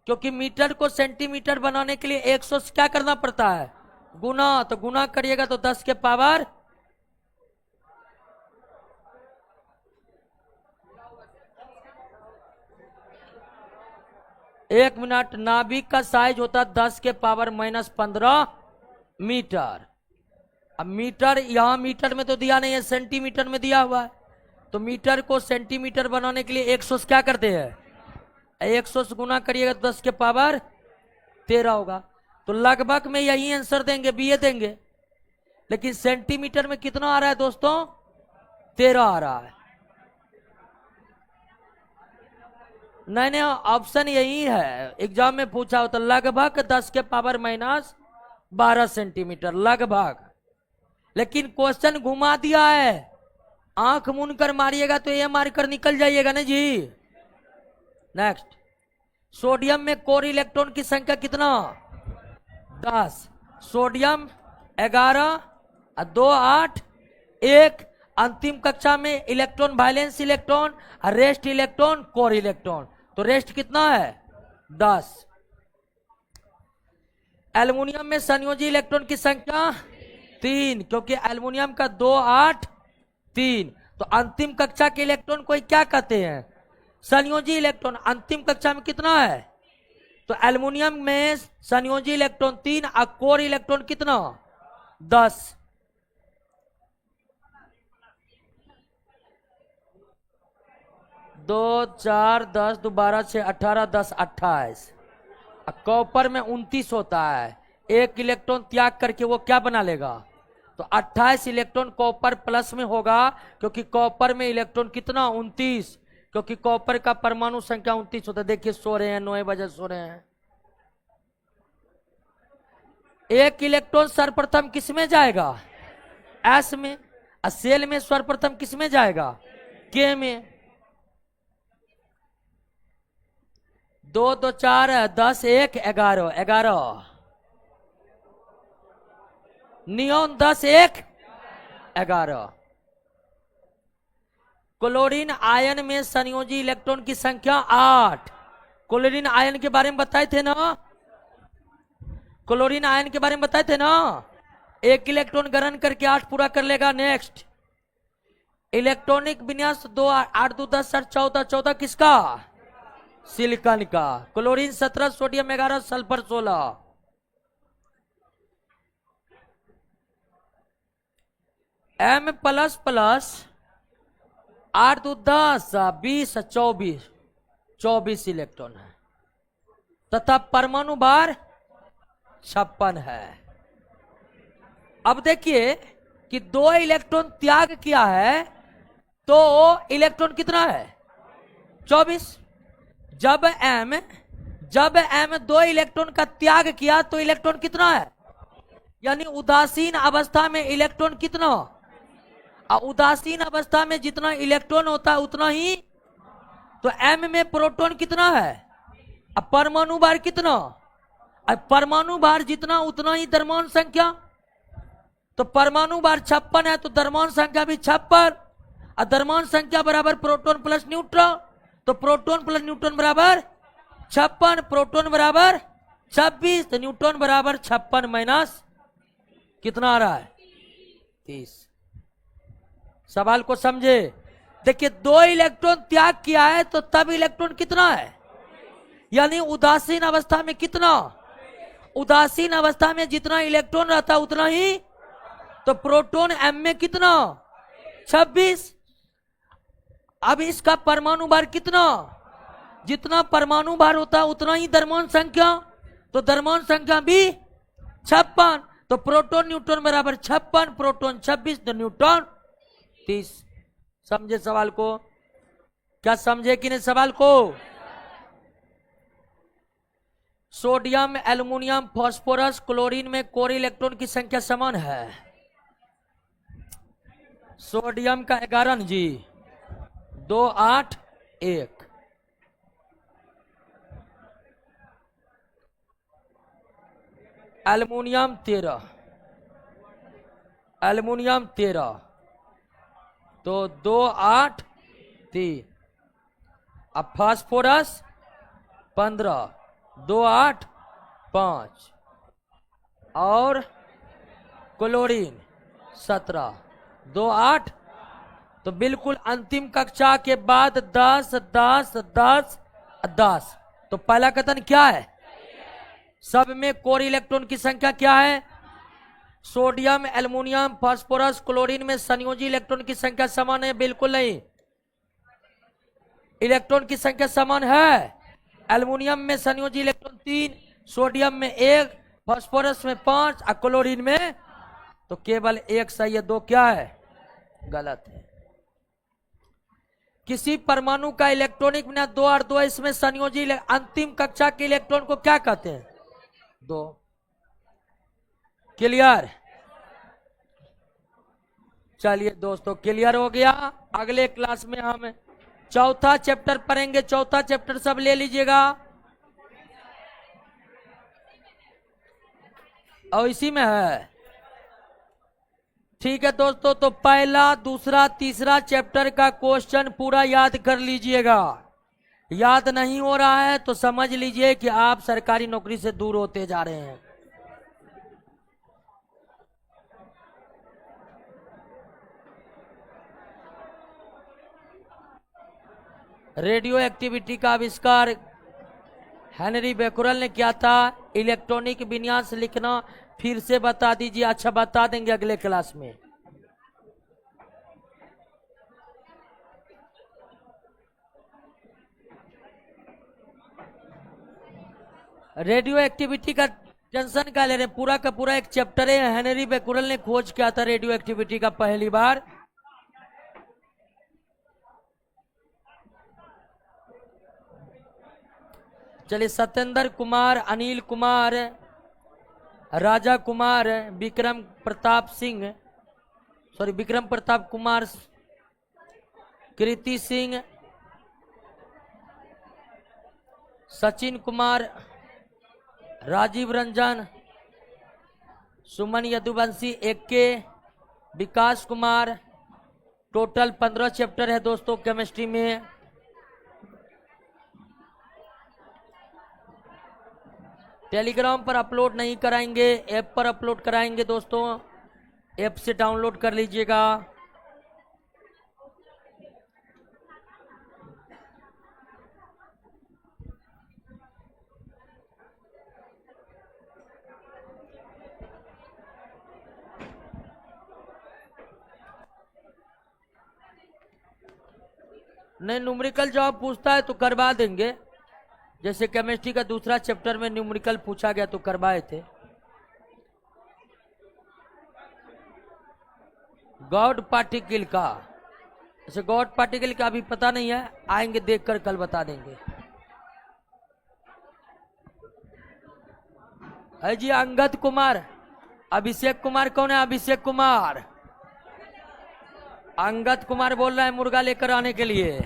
क्योंकि मीटर को सेंटीमीटर बनाने के लिए 100 से क्या करना पड़ता है? गुना। तो गुना करिएगा तो 10 के पावर 1 मिनट। नाभिक का साइज होता है 10 के पावर -15 मीटर। अब मीटर, यहां मीटर में तो दिया नहीं है, सेंटीमीटर में दिया हुआ है। तो मीटर को सेंटीमीटर बनाने के लिए 100 से क्या करते हैं? 100 से गुना करिएगा तो 10 के पावर 13 होगा। तो लगभग में यही आंसर देंगे, बीए देंगे। लेकिन सेंटीमीटर में कितना आ रहा है दोस्तों? 13 आ रहा है। नहीं, ऑप्शन यही है, एग्जाम में पूछा होता लगभग 10 के पावर -12 सेंटीमीटर, लगभग। लेकिन क्वेश्चन घुमा दिया है, आंख मूंद कर मारिएगा तो ये मार कर निकल जाइएगा ना जी। नेक्स्ट, सोडियम में कोर इलेक्ट्रॉन की संख्या कितना? 10। सोडियम 11 2 8 1। अंतिम कक्षा में electron valence electron, rest electron, core electron. तो रेस्ट कितना है? 10। एल्युमिनियम में संयोजी इलेक्ट्रॉन की संख्या 3, क्योंकि एल्युमिनियम का 2 8 3। तो अंतिम कक्षा के इलेक्ट्रॉन को क्या कहते हैं? संयोजी इलेक्ट्रॉन। अंतिम कक्षा में कितना है? तो एल्युमिनियम में संयोजी इलेक्ट्रॉन 3 और कोर इलेक्ट्रॉन कितना? 10। दो 4 10 2 12 6 18 10 28। कॉपर में 29 होता है, एक इलेक्ट्रॉन त्याग करके वो क्या बना लेगा? तो 28 इलेक्ट्रॉन कॉपर प्लस में होगा, क्योंकि कॉपर में इलेक्ट्रॉन कितना? 29, क्योंकि कॉपर का परमाणु संख्या 29 होता है। देखिए सो रहे हैं, 9 बजे सो रहे हैं। एक इलेक्ट्रॉन सर्वप्रथम किस में जाएगा? एस में। और सेल में सर्वप्रथम किस में जाएगा? के में। 2 2 4 10 1 11 11। नियोन 10 1 11। क्लोरीन आयन में संयोजी इलेक्ट्रॉन की संख्या 8। क्लोरीन आयन के बारे में बताए थे ना? क्लोरीन आयन के बारे में बताए थे ना? एक इलेक्ट्रॉन ग्रहण करके 8 पूरा कर लेगा। नेक्स्ट, इलेक्ट्रॉनिक विन्यास 2 8 2 10 14 14 किसका? सिलिकॉन का। Chlorine 17, sodium 11, sulphur 16। M plus plus 8 2 10 20 24 24 electron है तथा परमाणु भार 56 है। अब देखिए कि 2 इलेक्ट्रॉन त्याग किया है तो इलेक्ट्रॉन कितना है? 24। जब M 2 इलेक्ट्रॉन का त्याग किया तो इलेक्ट्रॉन कितना है? यानी उदासीन अवस्था में इलेक्ट्रॉन कितना? उदासीन अवस्था में जितना इलेक्ट्रॉन होता है उतना ही। तो M में प्रोटॉन कितना है? अब परमाणु भार कितना? अब परमाणु भार जितना उतना ही द्रव्यमान संख्या। तो परमाणु भार 56 है तो द्रव्यमान संख्या भी 56। और द्रव्यमान संख्या बराबर प्रोटॉन प्लस न्यूट्रॉन। तो प्रोटॉन प्लस न्यूट्रॉन बराबर 56। प्रोटॉन बराबर 26 तो न्यूट्रॉन बराबर 56 माइनस कितना आ रहा है? 30। सवाल को समझे। देखिए 2 इलेक्ट्रॉन त्याग किया है तो तब इलेक्ट्रॉन कितना है? यानी उदासीन अवस्था में कितना? उदासीन अवस्था में जितना इलेक्ट्रॉन रहता है उतना ही। तो प्रोटॉन M में कितना? 26। अब इसका परमाणु भार कितना? जितना परमाणु भार होता है उतना ही द्रव्यमान संख्या। तो द्रव्यमान संख्या भी 56। तो प्रोटॉन न्यूट्रॉन बराबर 56। प्रोटॉन 26 तो न्यूट्रॉन 30। समझे सवाल को? क्या समझे कि नहीं सवाल को? सोडियम, एल्युमिनियम, फास्फोरस, क्लोरीन में कोर इलेक्ट्रॉन की संख्या समान है। सोडियम का 11 जी 2 8 1। एल्युमिनियम 13 तो 2 8 3। अब फास्फोरस 15 2 8 5 और क्लोरीन 17 2 8। तो बिल्कुल अंतिम कक्षा के बाद 10 10 10 10। तो पहला कथन क्या है? सब में कोर इलेक्ट्रॉन की संख्या क्या है? सोडियम, एल्युमिनियम, फास्फोरस, क्लोरीन में संयोजी इलेक्ट्रॉन की संख्या समान है? बिल्कुल नहीं। इलेक्ट्रॉन की संख्या समान है। एल्युमिनियम में संयोजी इलेक्ट्रॉन 3, सोडियम में 1, फास्फोरस में 5 और क्लोरीन में तो केवल 1 सही है, 2 क्या है? गलत है। किसी परमाणु का इलेक्ट्रॉनिक विन्यास 2 और 2 इसमें संयोजी अंतिम कक्षा के इलेक्ट्रॉन को क्या कहते हैं? 2। क्लियर? चलिए दोस्तों क्लियर हो गया। अगले क्लास में हम चौथा चैप्टर पढ़ेंगे। चौथा चैप्टर सब ले लीजिएगा और इसी में है। ठीक है दोस्तों, तो पहला, दूसरा, तीसरा चैप्टर का क्वेश्चन पूरा याद कर लीजिएगा। याद नहीं हो रहा है तो समझ लीजिए कि आप सरकारी नौकरी से दूर होते जा रहे हैं। रेडियो एक्टिविटी का आविष्कार हेनरी बेकुरल ने किया था। इलेक्ट्रॉनिक विन्यास लिखना फिर से बता दीजिए। अच्छा बता देंगे अगले क्लास में। रेडियो एक्टिविटी का टेंशन का ले रहे हैं? पूरा का पूरा एक चैप्टर है। हेनरी बेकुरल ने खोज किया था रेडियो एक्टिविटी का पहली बार। चलिए, सत्येंद्र कुमार, अनिल कुमार, राजा कुमार विक्रम प्रताप सिंह, सॉरी विक्रम प्रताप कुमार, कृति सिंह, सचिन कुमार, राजीव रंजन, सुमन यदुवंशी, AK, विकास कुमार। टोटल 15 चैप्टर है दोस्तों केमिस्ट्री में। टेलीग्राम पर अपलोड नहीं कराएंगे, ऐप पर अपलोड कराएंगे दोस्तों। ऐप से डाउनलोड कर लीजिएगा। नहीं, न्यूमेरिकल जवाब पूछता है तो करवा देंगे। जैसे केमिस्ट्री का दूसरा चैप्टर में न्यूमेरिकल पूछा गया तो करवाए थे। गॉड पार्टिकल का, जैसे गॉड पार्टिकल का अभी पता नहीं है, आएंगे देखकर कल बता देंगे। है जी अंगद कुमार। अभिषेक कुमार कौन है? अभिषेक कुमार, अंगद कुमार बोल रहा है मुर्गा लेकर आने के लिए।